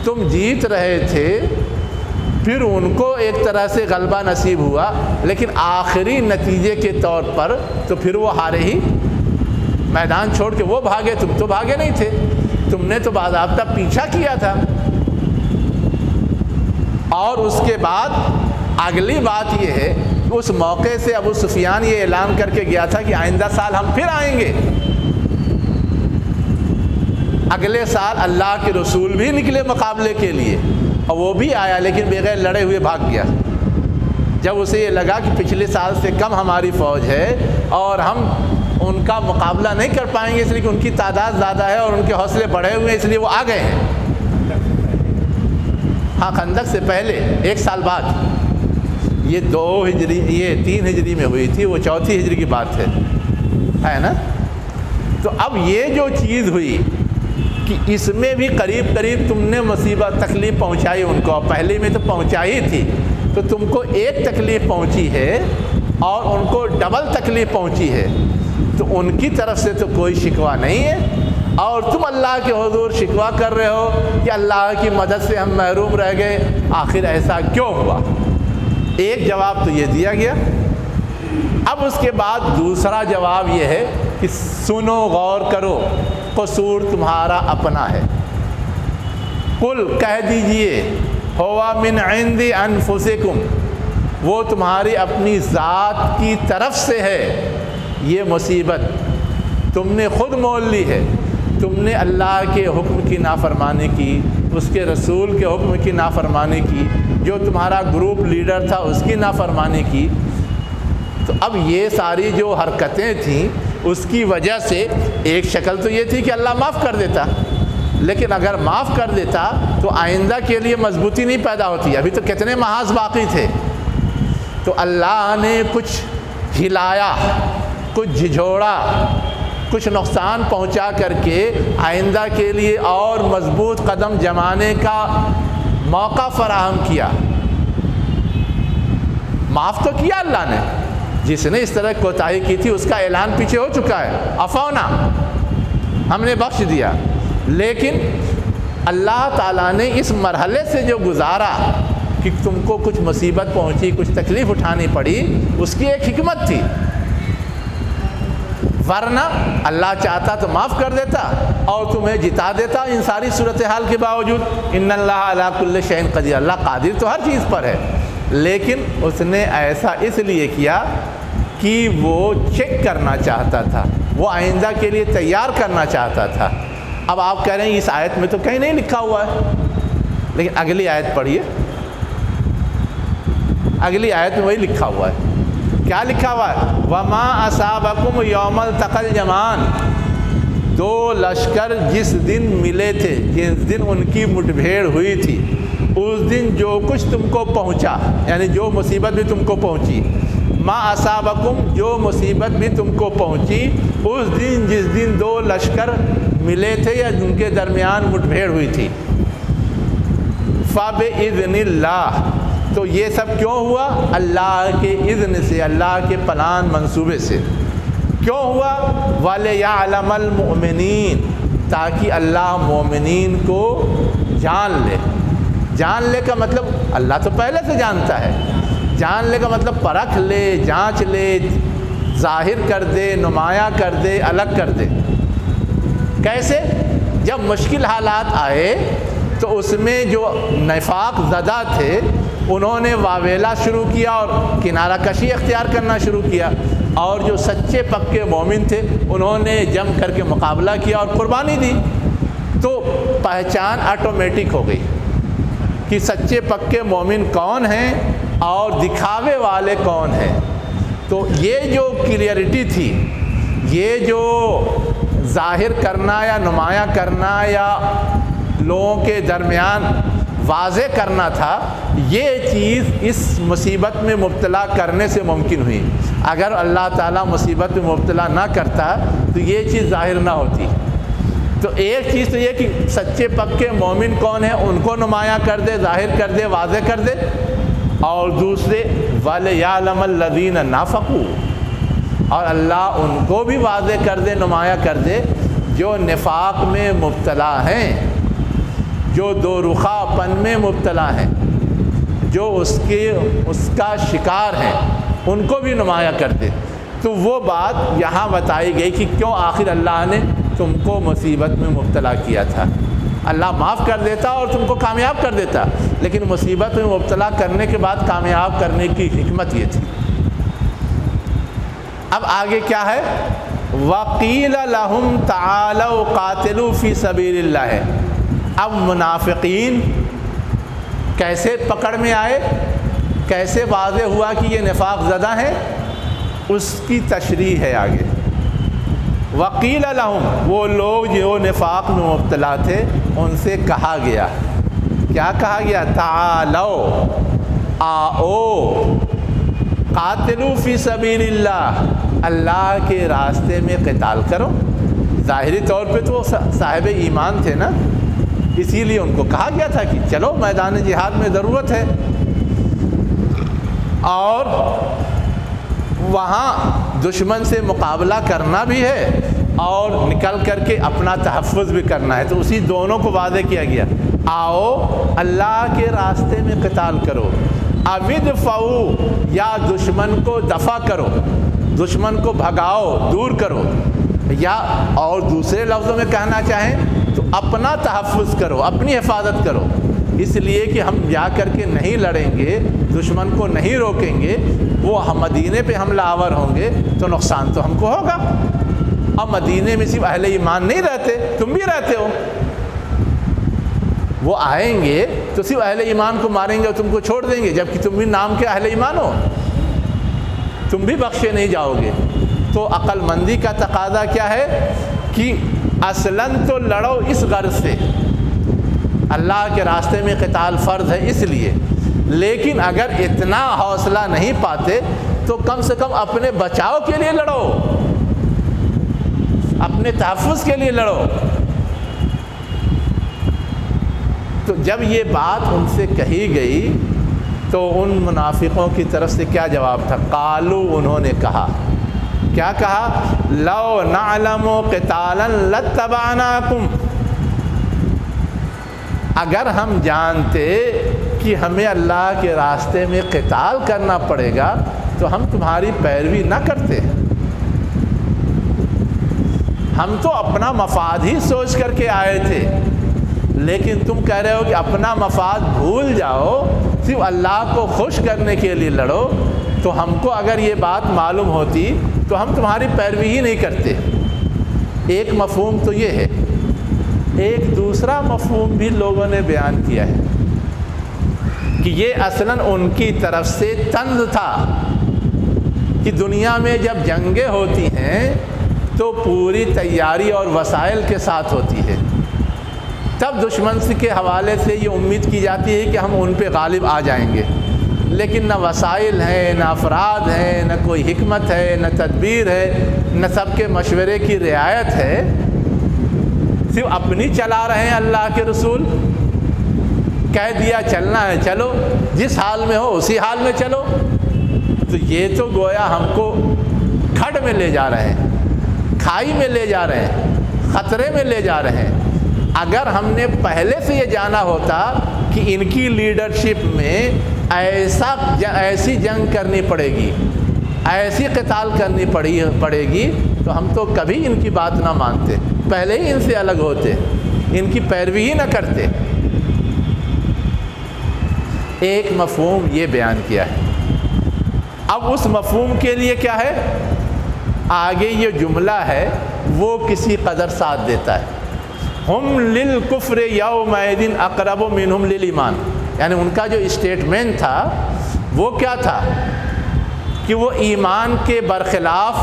تم جیت رہے تھے، پھر ان کو ایک طرح سے غلبہ نصیب ہوا، لیکن آخری نتیجے کے طور پر تو پھر وہ ہارے ہی، میدان چھوڑ کے وہ بھاگے، تم تو بھاگے نہیں تھے، تم نے تو باضابطہ پیچھا کیا تھا۔ اور اس کے بعد اگلی بات یہ ہے، اس موقع سے ابو سفیان یہ اعلان کر کے گیا تھا کہ آئندہ سال ہم پھر آئیں گے۔ اگلے سال اللہ کے رسول بھی نکلے مقابلے کے لیے، اور وہ بھی آیا لیکن بغیر لڑے ہوئے بھاگ گیا۔ جب اسے یہ لگا کہ پچھلے سال سے کم ہماری فوج ہے اور ہم ان کا مقابلہ نہیں کر پائیں گے، اس لیے کہ ان کی تعداد زیادہ ہے اور ان کے حوصلے بڑھے ہوئے ہیں، اس لیے وہ آ گئے ہیں۔ ہاں، خندق سے پہلے ایک سال بعد، یہ 2 ہجری، یہ 3 ہجری میں ہوئی تھی، وہ 4 ہجری کی بات ہے نا۔ تو اب یہ جو چیز ہوئی کہ اس میں بھی قریب قریب تم نے مصیبت تکلیف پہنچائی ان کو، پہلے میں تو پہنچائی تھی، تو تم کو ایک تکلیف پہنچی ہے اور ان کو ڈبل تکلیف پہنچی ہے، تو ان کی طرف سے تو کوئی شکوہ نہیں ہے، اور تم اللہ کے حضور شکوہ کر رہے ہو کہ اللہ کی مدد سے ہم محروم رہ گئے، آخر ایسا کیوں ہوا؟ ایک جواب تو یہ دیا گیا اب اس کے بعد دوسرا جواب یہ ہے کہ سنو، غور کرو، قصور تمہارا اپنا ہے۔ قل کہہ دیجئے، ہوا من عند انفسکم، وہ تمہاری اپنی ذات کی طرف سے ہے یہ مصیبت، تم نے خود مول لی ہے، تم نے اللہ کے حکم کی نافرمانی کی، اس کے رسول کے حکم کی نافرمانی کی، جو تمہارا گروپ لیڈر تھا اس کی نافرمانی کی۔ تو اب یہ ساری جو حرکتیں تھیں اس کی وجہ سے ایک شکل تو یہ تھی کہ اللہ معاف کر دیتا، لیکن اگر معاف کر دیتا تو آئندہ کے لیے مضبوطی نہیں پیدا ہوتی، ابھی تو کتنے محاذ باقی تھے۔ تو اللہ نے کچھ ہلایا، کچھ جھجھوڑا، کچھ نقصان پہنچا کر کے آئندہ کے لیے اور مضبوط قدم جمانے کا موقع فراہم کیا۔ معاف تو کیا اللہ نے، جس نے اس طرح کوتاہی کی تھی اس کا اعلان پیچھے ہو چکا ہے، عفونا، ہم نے بخش دیا، لیکن اللہ تعالیٰ نے اس مرحلے سے جو گزارا کہ تم کو کچھ مصیبت پہنچی، کچھ تکلیف اٹھانی پڑی، اس کی ایک حکمت تھی، ورنہ اللہ چاہتا تو معاف کر دیتا اور تمہیں جتا دیتا ان ساری صورتحال کے باوجود۔ ان اللہ علی کل شیء قدیر، اللہ قادر تو ہر چیز پر ہے، لیکن اس نے ایسا اس لیے کیا کہ وہ چیک کرنا چاہتا تھا، وہ آئندہ کے لیے تیار کرنا چاہتا تھا۔ اب آپ کہہ رہے ہیں اس آیت میں تو کہیں نہیں لکھا ہوا ہے، لیکن اگلی آیت پڑھیے، اگلی آیت میں وہی لکھا ہوا ہے۔ کیا لکھا ہوا ہے؟ وَمَا أَصَابَكُمْ يَوْمَ الْتَقَى الْجَمْعَانِ، دو لشکر جس دن ملے تھے، جس دن ان کی مٹبھیڑ ہوئی تھی، اس دن جو کچھ تم کو پہنچا، یعنی جو مصیبت بھی تم کو پہنچی، ما اصابکم، جو مصیبت بھی تم کو پہنچی اس دن جس دن دو لشکر ملے تھے یا جن کے درمیان مٹبھیڑ ہوئی تھی، فَبِإِذْنِ اللَّهِ، تو یہ سب کیوں ہوا؟ اللہ کے اذن سے، اللہ کے پلان منصوبے سے۔ کیوں ہوا؟ وَلِيَعْلَمَ الْمُؤْمِنِينَ، تاکہ اللہ مومنین کو جان لے۔ جان لے کا مطلب اللہ تو پہلے سے جانتا ہے، جان لے کا مطلب پرکھ لے، جانچ لے، ظاہر کر دے، نمایاں کر دے، الگ کر دے۔ کیسے؟ جب مشکل حالات آئے تو اس میں جو نفاق زدہ تھے انہوں نے واویلا شروع کیا اور کنارہ کشی اختیار کرنا شروع کیا، اور جو سچے پکے مومن تھے انہوں نے جم کر کے مقابلہ کیا اور قربانی دی، تو پہچان آٹومیٹک ہو گئی کہ سچے پکے مومن کون ہیں اور دکھاوے والے کون ہیں۔ تو یہ جو کلیئرٹی تھی، یہ جو ظاہر کرنا یا نمایاں کرنا یا لوگوں کے درمیان واضح کرنا تھا، یہ چیز اس مصیبت میں مبتلا کرنے سے ممکن ہوئی۔ اگر اللہ تعالیٰ مصیبت میں مبتلا نہ کرتا تو یہ چیز ظاہر نہ ہوتی۔ تو ایک چیز تو یہ کہ سچے پکے مومن کون ہیں ان کو نمایاں کر دے، ظاہر کر دے، واضح کر دے، اور دوسرے وَلِيَعْلَمَ الَّذِينَ نَافَقُوا، اور اللہ ان کو بھی واضح کر دے، نمایاں کر دے جو نفاق میں مبتلا ہیں، جو دو رخا پن میں مبتلا ہیں، جو اس کا شکار ہیں، ان کو بھی نمایاں کر دے۔ تو وہ بات یہاں بتائی گئی کہ کیوں آخر اللہ نے تم کو مصیبت میں مبتلا کیا تھا۔ اللہ معاف کر دیتا اور تم کو کامیاب کر دیتا، لیکن مصیبت میں مبتلا کرنے کے بعد کامیاب کرنے کی حکمت یہ تھی۔ اب آگے کیا ہے؟ وَقِيلَ لَهُمْ تَعَالَوْا قَاتِلُوا فِي سَبِيلِ اللَّهِ۔ اب منافقین کیسے پکڑ میں آئے، کیسے واضح ہوا کہ یہ نفاق زدہ ہیں، اس کی تشریح ہے آگے۔ وَقِيلَ لَهُمْ، وہ لوگ جو نفاق میں مبتلا تھے ان سے کہا گیا، کیا کہا گیا؟ تعالو، آؤ، قاتلوا فی سبیل اللہ، اللہ کے راستے میں قتال کرو۔ ظاہری طور پہ تو وہ صاحب ایمان تھے نا، اسی لیے ان کو کہا گیا تھا کہ چلو میدان جہاد میں ضرورت ہے، اور وہاں دشمن سے مقابلہ کرنا بھی ہے اور نکل کر کے اپنا تحفظ بھی کرنا ہے، تو اسی دونوں کو واضح کیا گیا۔ آؤ اللہ کے راستے میں قتال کرو، اودفعوا یا دشمن کو دفع کرو، دشمن کو بھگاؤ، دور کرو، یا اور دوسرے لفظوں میں کہنا چاہیں تو اپنا تحفظ کرو، اپنی حفاظت کرو، اس لیے کہ ہم جا کر کے نہیں لڑیں گے، دشمن کو نہیں روکیں گے، وہ مدینے پہ حملہ آور ہوں گے تو نقصان تو ہم کو ہوگا۔ اب مدینے میں صرف اہل ایمان نہیں رہتے، تم بھی رہتے ہو، وہ آئیں گے تو صرف اہل ایمان کو ماریں گے اور تم کو چھوڑ دیں گے، جبکہ تم بھی نام کے اہل ایمان ہو، تم بھی بخشے نہیں جاؤ گے۔ تو عقل مندی کا تقاضا کیا ہے کہ اصلاً تو لڑو اس غرض سے، اللہ کے راستے میں قتال فرض ہے اس لیے، لیکن اگر اتنا حوصلہ نہیں پاتے تو کم سے کم اپنے بچاؤ کے لیے لڑو، اپنے تحفظ کے لیے لڑو۔ تو جب یہ بات ان سے کہی گئی تو ان منافقوں کی طرف سے کیا جواب تھا؟ قالو، انہوں نے کہا، کیا کہا؟ لو نعلم قتالا لاتبعناکم، اگر ہم جانتے کہ ہمیں اللہ کے راستے میں قتال کرنا پڑے گا تو ہم تمہاری پیروی نہ کرتے، ہم تو اپنا مفاد ہی سوچ کر کے آئے تھے، لیکن تم کہہ رہے ہو کہ اپنا مفاد بھول جاؤ، صرف اللہ کو خوش کرنے کے لیے لڑو، تو ہم کو اگر یہ بات معلوم ہوتی تو ہم تمہاری پیروی ہی نہیں کرتے۔ ایک مفہوم تو یہ ہے، ایک دوسرا مفہوم بھی لوگوں نے بیان کیا ہے کہ یہ اصلاً ان کی طرف سے طنز تھا کہ دنیا میں جب جنگیں ہوتی ہیں تو پوری تیاری اور وسائل کے ساتھ ہوتی ہے، تب دشمن کے حوالے سے یہ امید کی جاتی ہے کہ ہم ان پہ غالب آ جائیں گے، لیکن نہ وسائل ہیں، نہ افراد ہیں، نہ کوئی حکمت ہے، نہ تدبیر ہے، نہ سب کے مشورے کی رعایت ہے، صرف اپنی چلا رہے ہیں۔ اللہ کے رسول کہہ دیا چلنا ہے چلو، جس حال میں ہو اسی حال میں چلو، تو یہ تو گویا ہم کو کھڈ میں لے جا رہے ہیں، کھائی میں لے جا رہے ہیں، خطرے میں لے جا رہے ہیں۔ اگر ہم نے پہلے سے یہ جانا ہوتا کہ ان کی لیڈرشپ میں ایسی جنگ کرنی پڑے گی، ایسی قتال کرنی پڑے گی، تو ہم تو کبھی ان کی بات نہ مانتے، پہلے ہی ان سے الگ ہوتے، ان کی پیروی ہی نہ کرتے۔ ایک مفہوم یہ بیان کیا ہے۔ اب اس مفہوم کے لیے کیا ہے؟ آگے یہ جملہ ہے وہ کسی قدر ساتھ دیتا ہے، ہم للکفر یومئذ اقرب منہم للایمان، یعنی ان کا جو اسٹیٹمنٹ تھا وہ کیا تھا کہ وہ ایمان کے برخلاف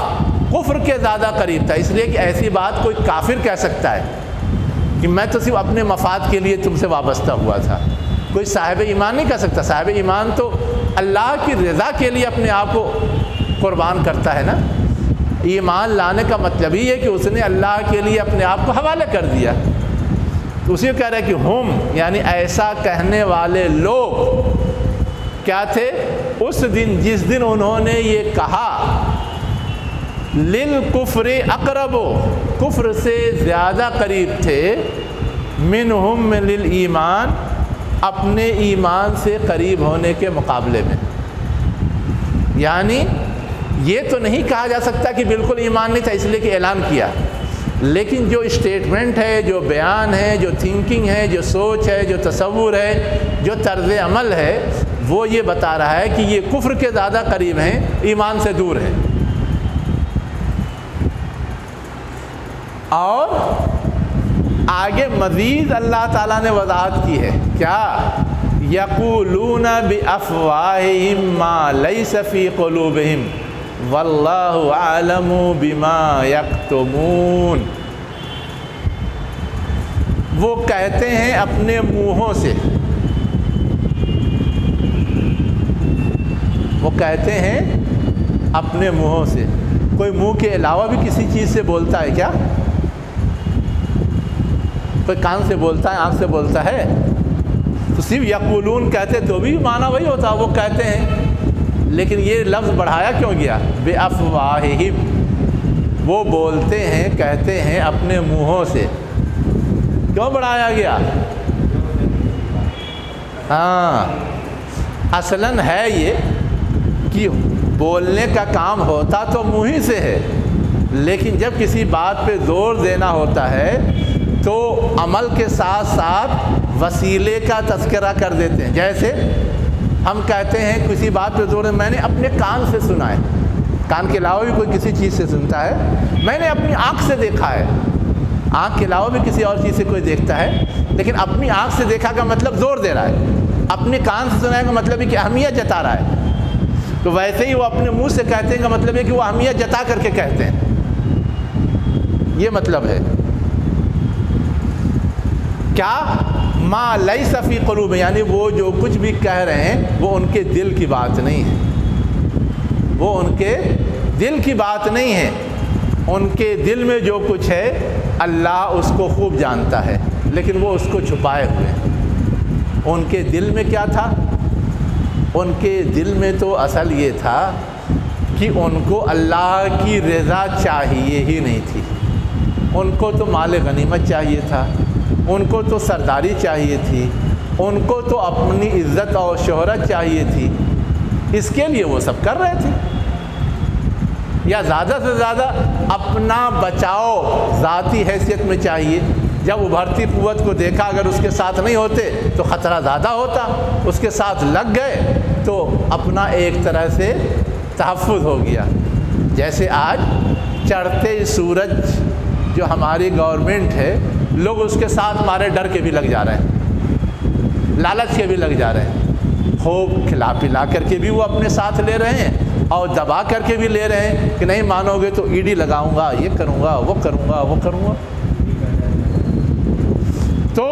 کفر کے زیادہ قریب تھا، اس لیے کہ ایسی بات کوئی کافر کہہ سکتا ہے کہ میں تو صرف اپنے مفاد کے لیے تم سے وابستہ ہوا تھا، کوئی صاحب ایمان نہیں کہہ سکتا۔ صاحب ایمان تو اللہ کی رضا کے لیے اپنے آپ کو قربان کرتا ہے نا، ایمان لانے کا مطلب ہی ہے کہ اس نے اللہ کے لیے اپنے آپ کو حوالے کر دیا۔ تو اسی کو کہہ رہا ہے کہ ہم، یعنی ایسا کہنے والے لوگ کیا تھے اس دن، جس دن انہوں نے یہ کہا للکفر اقرب، کفر سے زیادہ قریب تھے، منہم للایمان، اپنے ایمان سے قریب ہونے کے مقابلے میں۔ یعنی یہ تو نہیں کہا جا سکتا کہ بالکل ایمان نہیں تھا اس لیے کہ اعلان کیا، لیکن جو اسٹیٹمنٹ ہے، جو بیان ہے، جو تھنکنگ ہے، جو سوچ ہے، جو تصور ہے، جو طرز عمل ہے، وہ یہ بتا رہا ہے کہ یہ کفر کے زیادہ قریب ہیں، ایمان سے دور ہیں۔ اور آگے مزید اللہ تعالیٰ نے وضاحت کی ہے، کیا؟ یقولون بافواہہم ما لیس فی قلوبہم واللہ اعلم بما یکتمون، وہ کہتے ہیں اپنے منہوں سے، وہ کہتے ہیں اپنے منہوں سے۔ کوئی منہ کے علاوہ بھی کسی چیز سے بولتا ہے کیا؟ کوئی کان سے بولتا ہے، آنکھ سے بولتا ہے؟ تو صرف یقولون کہتے تو بھی معنی وہی ہوتا، وہ کہتے ہیں، لیکن یہ لفظ بڑھایا کیوں گیا؟ بافواہہم، وہ بولتے ہیں، کہتے ہیں اپنے منہوں سے، کیوں بڑھایا گیا؟ ہاں، اصلاً ہے یہ کہ بولنے کا کام ہوتا تو منہ ہی سے ہے، لیکن جب کسی بات پہ زور دینا ہوتا ہے تو عمل کے ساتھ ساتھ وسیلے کا تذکرہ کر دیتے ہیں۔ جیسے ہم کہتے ہیں کسی بات پہ زور، میں نے اپنے کان سے سنا ہے، کان کے علاوہ بھی کوئی کسی چیز سے سنتا ہے، میں نے اپنی آنکھ سے دیکھا ہے، آنکھ کے علاوہ بھی کسی اور چیز سے کوئی دیکھتا ہے، لیکن اپنی آنکھ سے دیکھا کا مطلب زور دے رہا ہے، اپنے کان سے سنا ہے کا مطلب ہے کہ اہمیت جتا رہا ہے۔ تو ویسے ہی وہ اپنے منہ سے کہتے ہیں کا مطلب ہے کہ وہ اہمیت جتا کر کے کہتے ہیں، یہ مطلب ہے۔ کیا ما لیس فی قلوب، یعنی وہ جو کچھ بھی کہہ رہے ہیں وہ ان کے دل کی بات نہیں ہے، وہ ان کے دل کی بات نہیں ہے، ان کے دل میں جو کچھ ہے اللہ اس کو خوب جانتا ہے، لیکن وہ اس کو چھپائے ہوئے ہیں۔ ان کے دل میں کیا تھا؟ ان کے دل میں تو اصل یہ تھا کہ ان کو اللہ کی رضا چاہیے ہی نہیں تھی، ان کو تو مال غنیمت چاہیے تھا، ان کو تو سرداری چاہیے تھی، ان کو تو اپنی عزت اور شہرت چاہیے تھی، اس کے لیے وہ سب کر رہے تھے، یا زیادہ سے زیادہ اپنا بچاؤ ذاتی حیثیت میں چاہیے۔ جب ابھرتی قوت کو دیکھا اگر اس کے ساتھ نہیں ہوتے تو خطرہ زیادہ ہوتا، اس کے ساتھ لگ گئے تو اپنا ایک طرح سے تحفظ ہو گیا۔ جیسے آج چڑھتے سورج جو ہماری گورنمنٹ ہے، لوگ اس کے ساتھ مارے ڈر کے بھی لگ جا رہے ہیں، لالچ کے بھی لگ جا رہے ہیں، خوب کھلا پلا کر کے بھی وہ اپنے ساتھ لے رہے ہیں اور دبا کر کے بھی لے رہے ہیں کہ نہیں مانو گے تو ای ڈی لگاؤں گا، یہ کروں گا، وہ کروں گا، وہ کروں گا۔ تو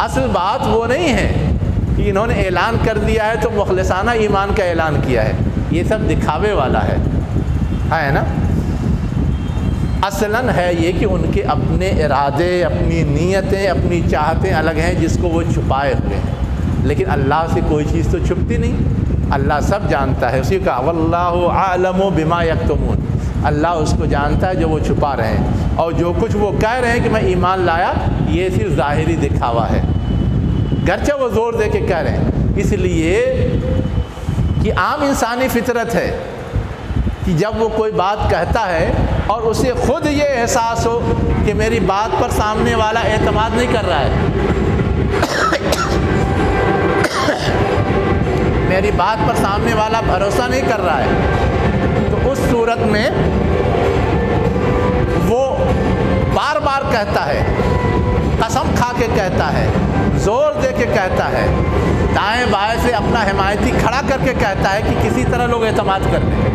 اصل بات وہ نہیں ہے کہ انہوں نے اعلان کر دیا ہے تو مخلصانہ ایمان کا اعلان کیا ہے، یہ سب دکھاوے والا ہے نا۔ اصلاً ہے یہ کہ ان کے اپنے ارادے، اپنی نیتیں، اپنی چاہتیں الگ ہیں جس کو وہ چھپائے ہوئے ہیں، لیکن اللہ سے کوئی چیز تو چھپتی نہیں، اللہ سب جانتا ہے۔ اسی کا واللہ عالم بما یکتمون، اللہ اس کو جانتا ہے جو وہ چھپا رہے ہیں، اور جو کچھ وہ کہہ رہے ہیں کہ میں ایمان لایا، یہ صرف ظاہری دکھاوا ہے، گرچہ وہ زور دے کے کہہ رہے ہیں۔ اس لیے کہ عام انسانی فطرت ہے کہ جب وہ کوئی بات کہتا ہے اور اسے خود یہ احساس ہو کہ میری بات پر سامنے والا اعتماد نہیں کر رہا ہے، میری بات پر سامنے والا بھروسہ نہیں کر رہا ہے، تو اس صورت میں وہ بار بار کہتا ہے، قسم کھا کے کہتا ہے، زور دے کے کہتا ہے، دائیں بائیں سے اپنا حمایتی کھڑا کر کے کہتا ہے کہ کسی طرح لوگ اعتماد کر لیں۔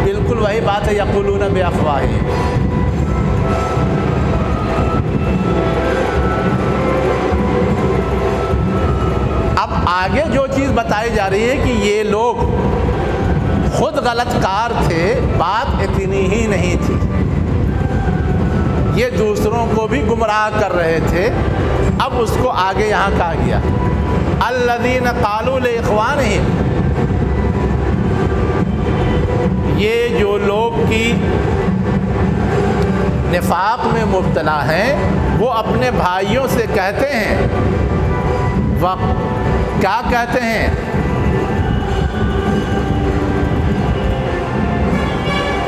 بالکل وہی بات ہے یقولون بافواہہم۔ اب آگے جو چیز بتائی جا رہی ہے کہ یہ لوگ خود غلط کار تھے، بات اتنی ہی نہیں تھی، یہ دوسروں کو بھی گمراہ کر رہے تھے۔ اب اس کو آگے یہاں کہا گیا الذین قالوا لاخوانہم، یہ جو لوگ کی نفاق میں مبتلا ہیں وہ اپنے بھائیوں سے کہتے ہیں، کیا کہتے ہیں؟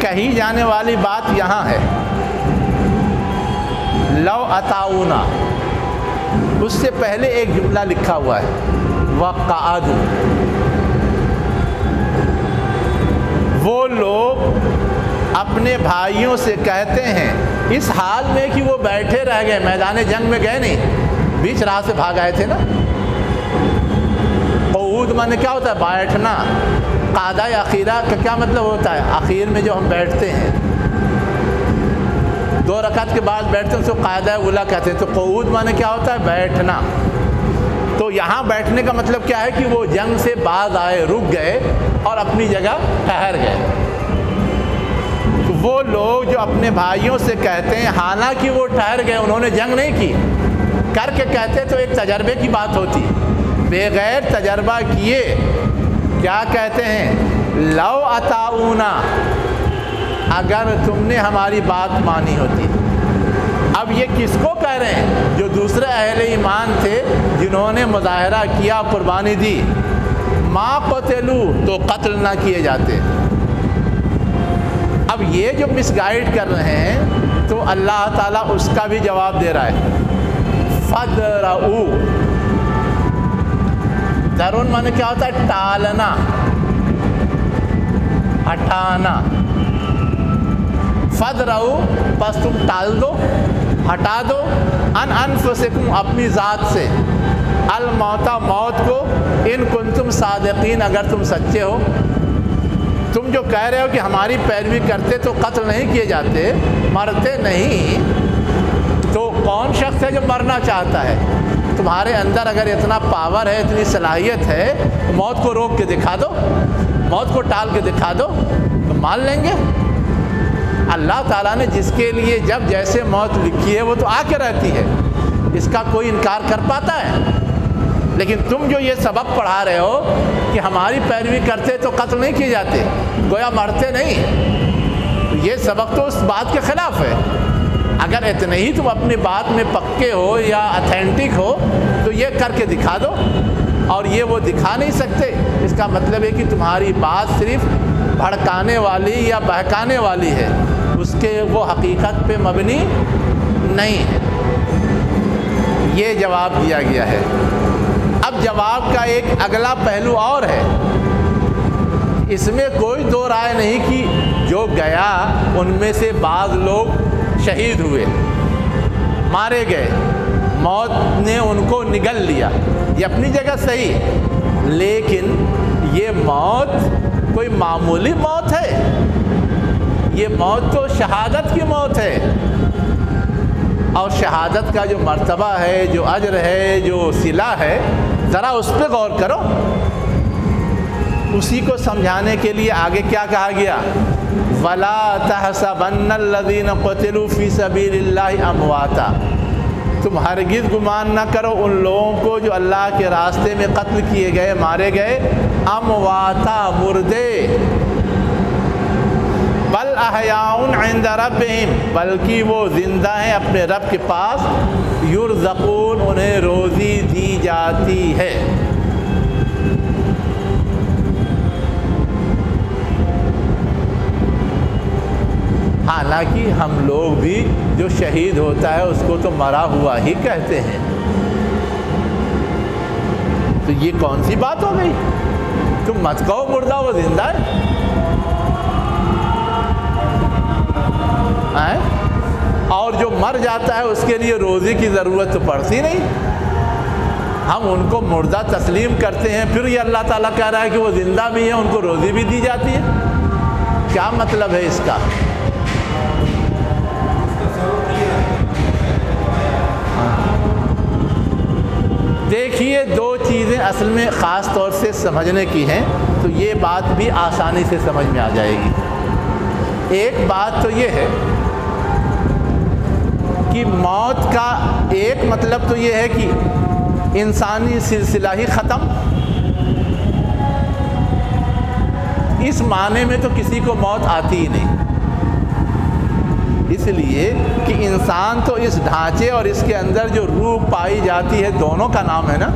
کہی جانے والی بات یہاں ہے لو اطاعونا، اس سے پہلے ایک جملہ لکھا ہوا ہے وقعدوا، وہ لوگ اپنے بھائیوں سے کہتے ہیں اس حال میں کہ وہ بیٹھے رہ گئے، میدان جنگ میں گئے نہیں، بیچ راہ سے بھاگ آئے تھے نا۔ قعود مانے کیا ہوتا ہے؟ بیٹھنا۔ قعدہ اخیرہ کا کیا مطلب ہوتا ہے؟ آخر میں جو ہم بیٹھتے ہیں، 2 رکعت کے بعد بیٹھتے ہیں اس کو قاعدہ اولا کہتے ہیں۔ تو قعود مانے کیا ہوتا ہے؟ بیٹھنا۔ تو یہاں بیٹھنے کا مطلب کیا ہے کہ وہ جنگ سے باز آئے، رک گئے اور اپنی جگہ ٹھہر گئے۔ تو وہ لوگ جو اپنے بھائیوں سے کہتے ہیں، حالانکہ وہ ٹھہر گئے، انہوں نے جنگ نہیں کی، کر کے کہتے تو ایک تجربے کی بات ہوتی، بغیر تجربہ کیے کیا کہتے ہیں؟ لو اطاعونا، اگر تم نے ہماری بات مانی ہوتی۔ اب یہ کس کو کہہ رہے ہیں؟ جو دوسرے اہل ایمان تھے جنہوں نے مظاہرہ کیا، قربانی دی، ما قتلوا تو قتل نہ کیے جاتے۔ اب یہ جو مس گائیڈ کر رہے ہیں تو اللہ تعالیٰ اس کا بھی جواب دے رہا ہے، فَدْرَؤُ۔ درون معنی کیا ہوتا ہے؟ ٹالنا، ہٹانا۔ فَدْرَؤُ پس تم ٹال دو، ہٹا دو، ان انفسکم اپنی ذات سے، الموت موت کو، ان کنتم صادقین اگر تم سچے ہو۔ تم جو کہہ رہے ہو کہ ہماری پیروی کرتے تو قتل نہیں کیے جاتے، مرتے نہیں، تو کون شخص ہے جو مرنا چاہتا ہے؟ تمہارے اندر اگر اتنا پاور ہے، اتنی صلاحیت ہے، تو موت کو روک کے دکھا دو، موت کو ٹال کے دکھا دو، تو مان لیں گے۔ اللہ تعالیٰ نے جس کے لیے جب جیسے موت لکھی ہے وہ تو آ کے رہتی ہے، اس کا کوئی انکار کر پاتا ہے؟ لیکن تم جو یہ سبق پڑھا رہے ہو کہ ہماری پیروی کرتے تو قتل نہیں کیے جاتے، گویا مرتے نہیں، یہ سبق تو اس بات کے خلاف ہے۔ اگر اتنے ہی تم اپنی بات میں پکے ہو یا اتھینٹک ہو تو یہ کر کے دکھا دو، اور یہ وہ دکھا نہیں سکتے، اس کا مطلب ہے کہ تمہاری بات صرف بھڑکانے والی یا بہکانے والی ہے، اس کے وہ حقیقت پہ مبنی نہیں ہے۔ یہ جواب دیا گیا ہے۔ اب جواب کا ایک اگلا پہلو اور ہے، اس میں کوئی دو رائے نہیں کہ جو گیا ان میں سے بعض لوگ شہید ہوئے، مارے گئے، موت نے ان کو نگل لیا، یہ اپنی جگہ صحیح، لیکن یہ موت کوئی معمولی موت ہے؟ یہ موت تو شہادت کی موت ہے، اور شہادت کا جو مرتبہ ہے، جو اجر ہے، جو صلہ ہے، ذرا اس پہ غور کرو۔ اسی کو سمجھانے کے لیے آگے کیا کہا گیا؟ وَلَا تَحْسَبَنَّ الَّذِينَ قُتِلُوا فِي سَبِيلِ اللَّهِ أَمْوَاتًا۔ تم ہرگز گمان نہ کرو ان لوگوں کو جو اللہ کے راستے میں قتل کیے گئے، مارے گئے، امواتا، مردے، بل احیاء عند ربہم، بلکہ وہ زندہ ہیں اپنے رب کے پاس، یرزقون، انہیں روزی دی جاتی ہے۔ حالانکہ ہم لوگ بھی جو شہید ہوتا ہے اس کو تو مرا ہوا ہی کہتے ہیں، تو یہ کون سی بات ہو گئی؟ تم مت کہو مردہ وہ زندہ ہے۔ اور جو مر جاتا ہے اس کے لیے روزی کی ضرورت تو پڑتی نہیں، ہم ان کو مردہ تسلیم کرتے ہیں، پھر یہ اللہ تعالیٰ کہہ رہا ہے کہ وہ زندہ بھی ہیں، ان کو روزی بھی دی جاتی ہے۔ کیا مطلب ہے اس کا؟ دیکھیے، دو چیزیں اصل میں خاص طور سے سمجھنے کی ہیں، تو یہ بات بھی آسانی سے سمجھ میں آ جائے گی۔ ایک بات تو یہ ہے کہ موت کا ایک مطلب تو یہ ہے کہ انسانی سلسلہ ہی ختم، اس معنی میں تو کسی کو موت آتی ہی نہیں، اس لیے کہ انسان تو اس ڈھانچے اور اس کے اندر جو روح پائی جاتی ہے، دونوں کا نام ہے نا۔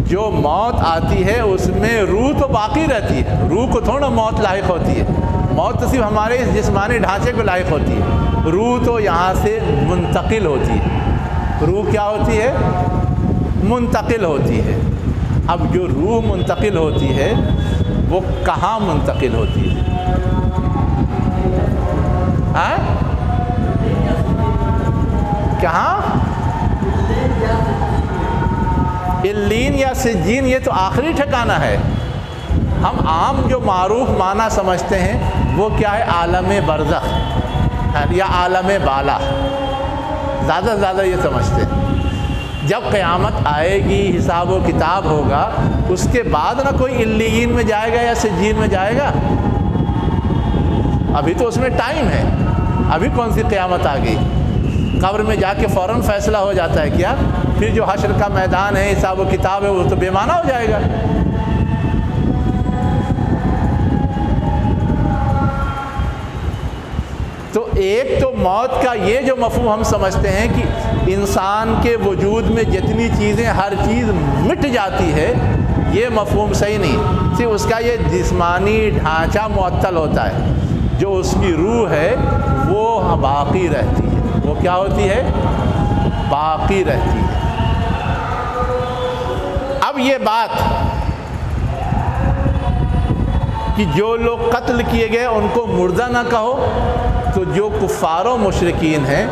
جو موت آتی ہے اس میں روح تو باقی رہتی ہے، روح کو تھوڑا موت لاحق ہوتی ہے، موت تو صرف ہمارے اس جسمانی ڈھانچے کو لاحق ہوتی ہے، روح تو یہاں سے منتقل ہوتی ہے۔ روح کیا ہوتی ہے؟ منتقل ہوتی ہے۔ اب جو روح منتقل ہوتی ہے وہ کہاں منتقل ہوتی ہے؟ کہاں؟ علیین یا سجین، یہ تو آخری ٹھکانہ ہے۔ ہم عام جو معروف معنی سمجھتے ہیں وہ کیا ہے؟ عالم برزخ یا عالم بالا، زیادہ سے زیادہ یہ سمجھتے ہیں۔ جب قیامت آئے گی، حساب و کتاب ہوگا، اس کے بعد نہ کوئی علیین میں جائے گا یا سجین میں جائے گا، ابھی تو اس میں ٹائم ہے، ابھی کون سی قیامت آ گئی؟ قبر میں جا کے فوراً فیصلہ ہو جاتا ہے کیا؟ پھر جو حشر کا میدان ہے، حساب و کتاب ہے، وہ تو بے معنی ہو جائے گا۔ تو ایک تو موت کا یہ جو مفہوم ہم سمجھتے ہیں کہ انسان کے وجود میں جتنی چیزیں، ہر چیز مٹ جاتی ہے، یہ مفہوم صحیح نہیں، صرف اس کا یہ جسمانی ڈھانچہ معطل ہوتا ہے، جو اس کی روح ہے وہ باقی رہتی ہے۔ وہ کیا ہوتی ہے؟ باقی رہتی ہے۔ اب یہ بات کہ جو لوگ قتل کیے گئے ان کو مردہ نہ کہو، تو جو کفار و مشرکین ہیں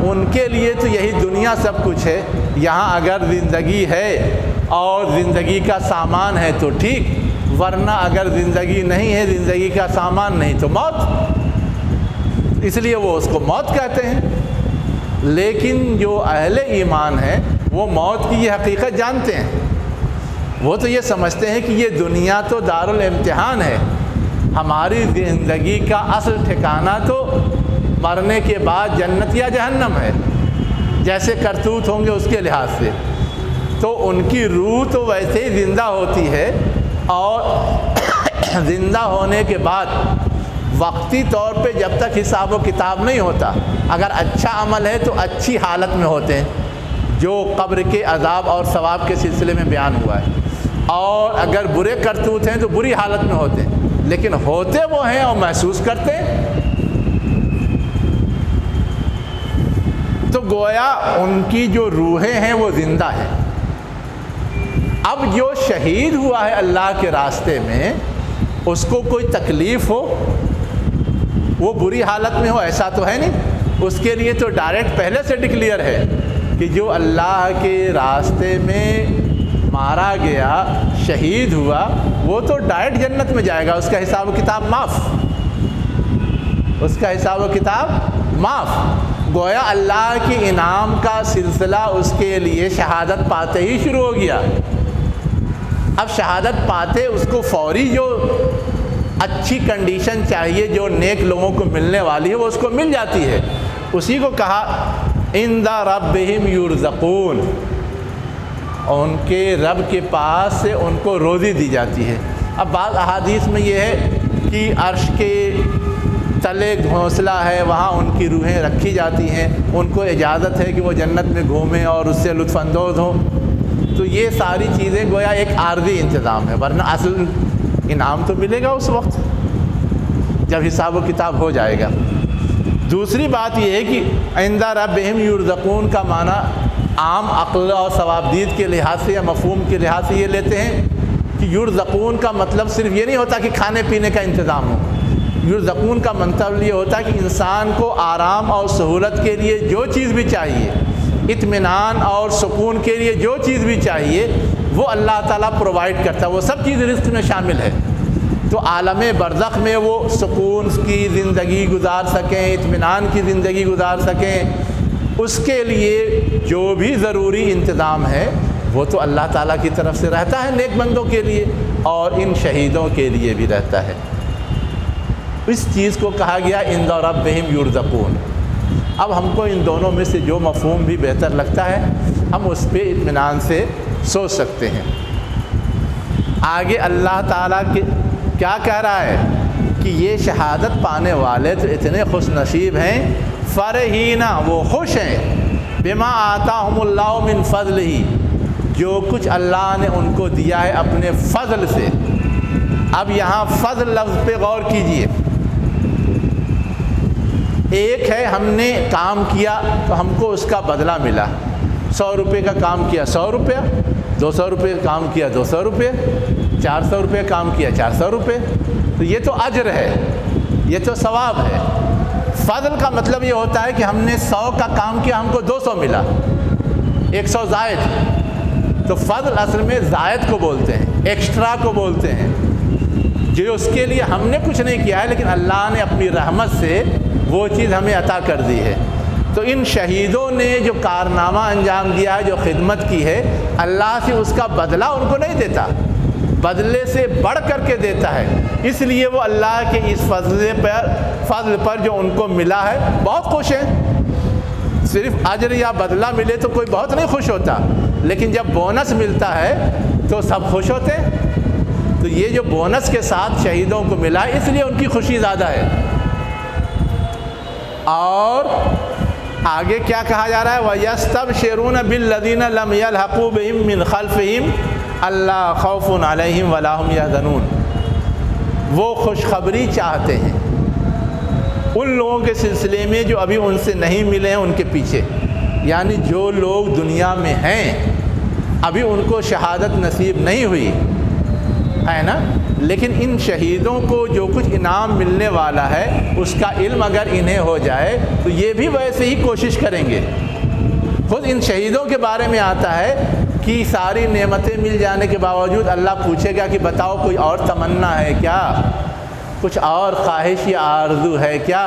ان کے لیے تو یہی دنیا سب کچھ ہے۔ یہاں اگر زندگی ہے اور زندگی کا سامان ہے تو ٹھیک، ورنہ اگر زندگی نہیں ہے، زندگی کا سامان نہیں تو موت، اس لیے وہ اس کو موت کہتے ہیں۔ لیکن جو اہل ایمان ہیں وہ موت کی یہ حقیقت جانتے ہیں، وہ تو یہ سمجھتے ہیں کہ یہ دنیا تو دارالامتحان ہے، ہماری زندگی کا اصل ٹھکانہ تو مرنے کے بعد جنت یا جہنم ہے، جیسے کرتوت ہوں گے اس کے لحاظ سے۔ تو ان کی روح تو ویسے ہی زندہ ہوتی ہے، اور زندہ ہونے کے بعد وقتی طور پہ جب تک حساب و کتاب نہیں ہوتا، اگر اچھا عمل ہے تو اچھی حالت میں ہوتے ہیں، جو قبر کے عذاب اور ثواب کے سلسلے میں بیان ہوا ہے، اور اگر برے کرتوت ہیں تو بری حالت میں ہوتے ہیں، لیکن ہوتے وہ ہیں اور محسوس کرتے ہیں۔ تو گویا ان کی جو روحیں ہیں وہ زندہ ہیں۔ اب جو شہید ہوا ہے اللہ کے راستے میں، اس کو کوئی تکلیف ہو، وہ بری حالت میں ہو، ایسا تو ہے نہیں۔ اس کے لیے تو ڈائریکٹ پہلے سے ڈکلیئر ہے کہ جو اللہ کے راستے میں مارا گیا، شہید ہوا، وہ تو ڈائریکٹ جنت میں جائے گا، اس کا حساب و کتاب معاف، اس کا حساب و کتاب معاف۔ گویا اللہ کی انعام کا سلسلہ اس کے لیے شہادت پاتے ہی شروع ہو گیا۔ اب شہادت پاتے اس کو فوری جو اچھی کنڈیشن چاہیے، جو نیک لوگوں کو ملنے والی ہے، وہ اس کو مل جاتی ہے۔ اسی کو کہا عند ربہم یرزقون، ان کے رب کے پاس سے ان کو روزی دی جاتی ہے۔ اب بعض احادیث میں یہ ہے کہ عرش کے تلے گھونسلہ ہے، وہاں ان کی روحیں رکھی جاتی ہیں، ان کو اجازت ہے کہ وہ جنت میں گھومیں اور اس سے لطف اندوز ہوں۔ تو یہ ساری چیزیں گویا ایک عارضی انتظام ہے، ورنہ اصل انعام تو ملے گا اس وقت جب حساب و کتاب ہو جائے گا۔ دوسری بات یہ ہے کہ عند ربہم یرزقون کا معنی عام عقل اور ثوابدید کے لحاظ سے یا مفہوم کے لحاظ سے یہ لیتے ہیں کہ یرزقون کا مطلب صرف یہ نہیں ہوتا کہ کھانے پینے کا انتظام ہو۔ یرزقون کا مطلب یہ ہوتا ہے کہ انسان کو آرام اور سہولت کے لیے جو چیز بھی چاہیے، اطمینان اور سکون کے لیے جو چیز بھی چاہیے، وہ اللہ تعالیٰ پرووائڈ کرتا ہے، وہ سب چیز رزق میں شامل ہے۔ تو عالم برزخ میں وہ سکون کی زندگی گزار سکیں، اطمینان کی زندگی گزار سکیں، اس کے لیے جو بھی ضروری انتظام ہے وہ تو اللہ تعالیٰ کی طرف سے رہتا ہے نیک بندوں کے لیے، اور ان شہیدوں کے لیے بھی رہتا ہے۔ اس چیز کو کہا گیا عند ربہم یرزقون۔ اب ہم کو ان دونوں میں سے جو مفہوم بھی بہتر لگتا ہے ہم اس پہ اطمینان سے سوچ سکتے ہیں۔ آگے اللہ تعالیٰ کیا کہہ رہا ہے کہ یہ شہادت پانے والے تو اتنے خوش نصیب ہیں، فرحین، وہ خوش ہیں، بما آتاہم اللہ من فضلہ، جو کچھ اللہ نے ان کو دیا ہے اپنے فضل سے۔ اب یہاں فضل لفظ پہ غور کیجئے۔ ایک ہے ہم نے کام کیا تو ہم کو اس کا بدلہ ملا، 100 روپے کا کام کیا 100 روپیہ، 200 روپے کا کام کیا 200 روپے، 400 روپے کام کیا 400 روپے، تو یہ تو اجر ہے، یہ تو ثواب ہے۔ فضل کا مطلب یہ ہوتا ہے کہ ہم نے 100 کا کام کیا، ہم کو 200 ملا، 100 زائد۔ تو فضل اصل میں زائد کو بولتے ہیں، ایکسٹرا کو بولتے ہیں، جو اس کے لیے ہم نے کچھ نہیں کیا ہے لیکن اللہ نے اپنی رحمت سے وہ چیز ہمیں عطا کر دی ہے۔ تو ان شہیدوں نے جو کارنامہ انجام دیا ہے، جو خدمت کی ہے، اللہ سے اس کا بدلہ ان کو نہیں دیتا، بدلے سے بڑھ کر کے دیتا ہے۔ اس لیے وہ اللہ کے اس فضل پر جو ان کو ملا ہے بہت خوش ہیں۔ صرف اجر یا بدلہ ملے تو کوئی بہت نہیں خوش ہوتا، لیکن جب بونس ملتا ہے تو سب خوش ہوتے ہیں۔ تو یہ جو بونس کے ساتھ شہیدوں کو ملا، اس لیے ان کی خوشی زیادہ ہے۔ اور آگے کیا کہا جا رہا ہے؟ وَيَسْتَبْشِرُونَ بِالَّذِينَ لَمْ يَلْحَقُوا بِهِم مِّنْ خَلْفِهِمْ اللہ خوف علیہم ولا هم یحزنون، وہ خوشخبری چاہتے ہیں ان لوگوں کے سلسلے میں جو ابھی ان سے نہیں ملے ہیں ان کے پیچھے، یعنی جو لوگ دنیا میں ہیں ابھی ان کو شہادت نصیب نہیں ہوئی ہے نا، لیکن ان شہیدوں کو جو کچھ انعام ملنے والا ہے اس کا علم اگر انہیں ہو جائے تو یہ بھی ویسے ہی کوشش کریں گے۔ خود ان شہیدوں کے بارے میں آتا ہے کہ ساری نعمتیں مل جانے کے باوجود اللہ پوچھے گا کہ بتاؤ کوئی اور تمنا ہے کیا، کچھ اور خواہش یا آرزو ہے کیا،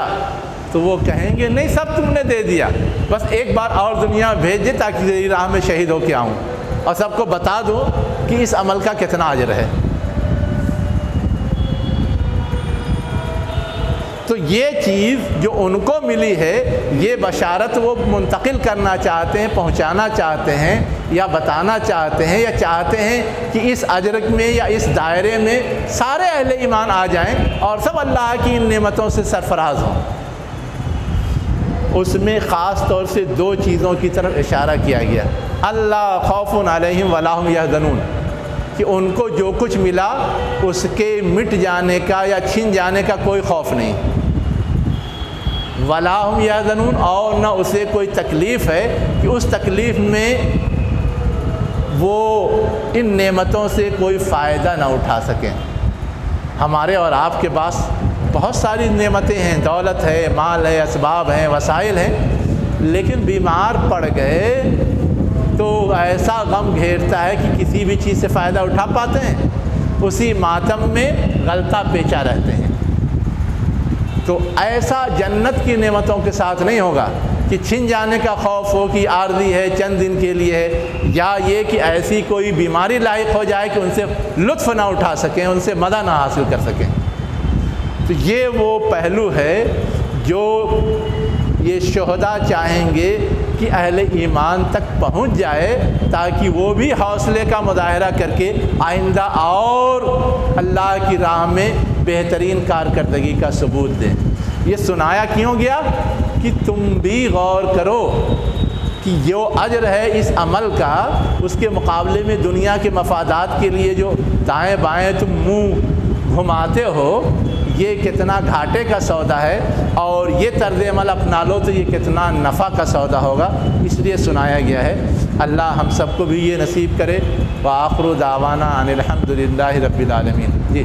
تو وہ کہیں گے نہیں سب تم نے دے دیا، بس ایک بار اور دنیا بھیج دے تاکہ تیری راہ میں شہید ہو کے آؤں اور سب کو بتا دو کہ اس عمل کا کتنا اجر ہے۔ تو یہ چیز جو ان کو ملی ہے یہ بشارت وہ منتقل کرنا چاہتے ہیں، پہنچانا چاہتے ہیں یا بتانا چاہتے ہیں یا چاہتے ہیں کہ اس اجر میں یا اس دائرے میں سارے اہل ایمان آ جائیں اور سب اللہ کی ان نعمتوں سے سرفراز ہوں۔ اس میں خاص طور سے دو چیزوں کی طرف اشارہ کیا گیا، اللہ خوف علیہم ولا هم یحزنون، کہ ان کو جو کچھ ملا اس کے مٹ جانے کا یا چھن جانے کا کوئی خوف نہیں، ولا هم یحزنون، اور نہ اسے کوئی تکلیف ہے کہ اس تکلیف میں وہ ان نعمتوں سے کوئی فائدہ نہ اٹھا سکیں۔ ہمارے اور آپ کے پاس بہت ساری نعمتیں ہیں، دولت ہے، مال ہے، اسباب ہیں، وسائل ہیں، لیکن بیمار پڑ گئے تو ایسا غم گھیرتا ہے کہ کسی بھی چیز سے فائدہ اٹھا پاتے ہیں، اسی ماتم میں غلطہ پیچا رہتے ہیں۔ تو ایسا جنت کی نعمتوں کے ساتھ نہیں ہوگا کہ چھن جانے کا خوف ہو کہ عارضی ہے، چند دن کے لیے ہے، یا یہ کہ ایسی کوئی بیماری لاحق ہو جائے کہ ان سے لطف نہ اٹھا سکیں، ان سے مزہ نہ حاصل کر سکیں۔ تو یہ وہ پہلو ہے جو یہ شہداء چاہیں گے کہ اہل ایمان تک پہنچ جائے تاکہ وہ بھی حوصلے کا مظاہرہ کر کے آئندہ اور اللہ کی راہ میں بہترین کارکردگی کا ثبوت دیں۔ یہ سنایا کیوں گیا کہ تم بھی غور کرو کہ جو اجر ہے اس عمل کا اس کے مقابلے میں دنیا کے مفادات کے لیے جو دائیں بائیں تم منہ گھماتے ہو یہ کتنا گھاٹے کا سودا ہے، اور یہ طرز عمل اپنا لو تو یہ کتنا نفع کا سودا ہوگا، اس لیے سنایا گیا ہے۔ اللہ ہم سب کو بھی یہ نصیب کرے۔ وآخر دعوانا ان الحمد للہ رب العالمین۔ جی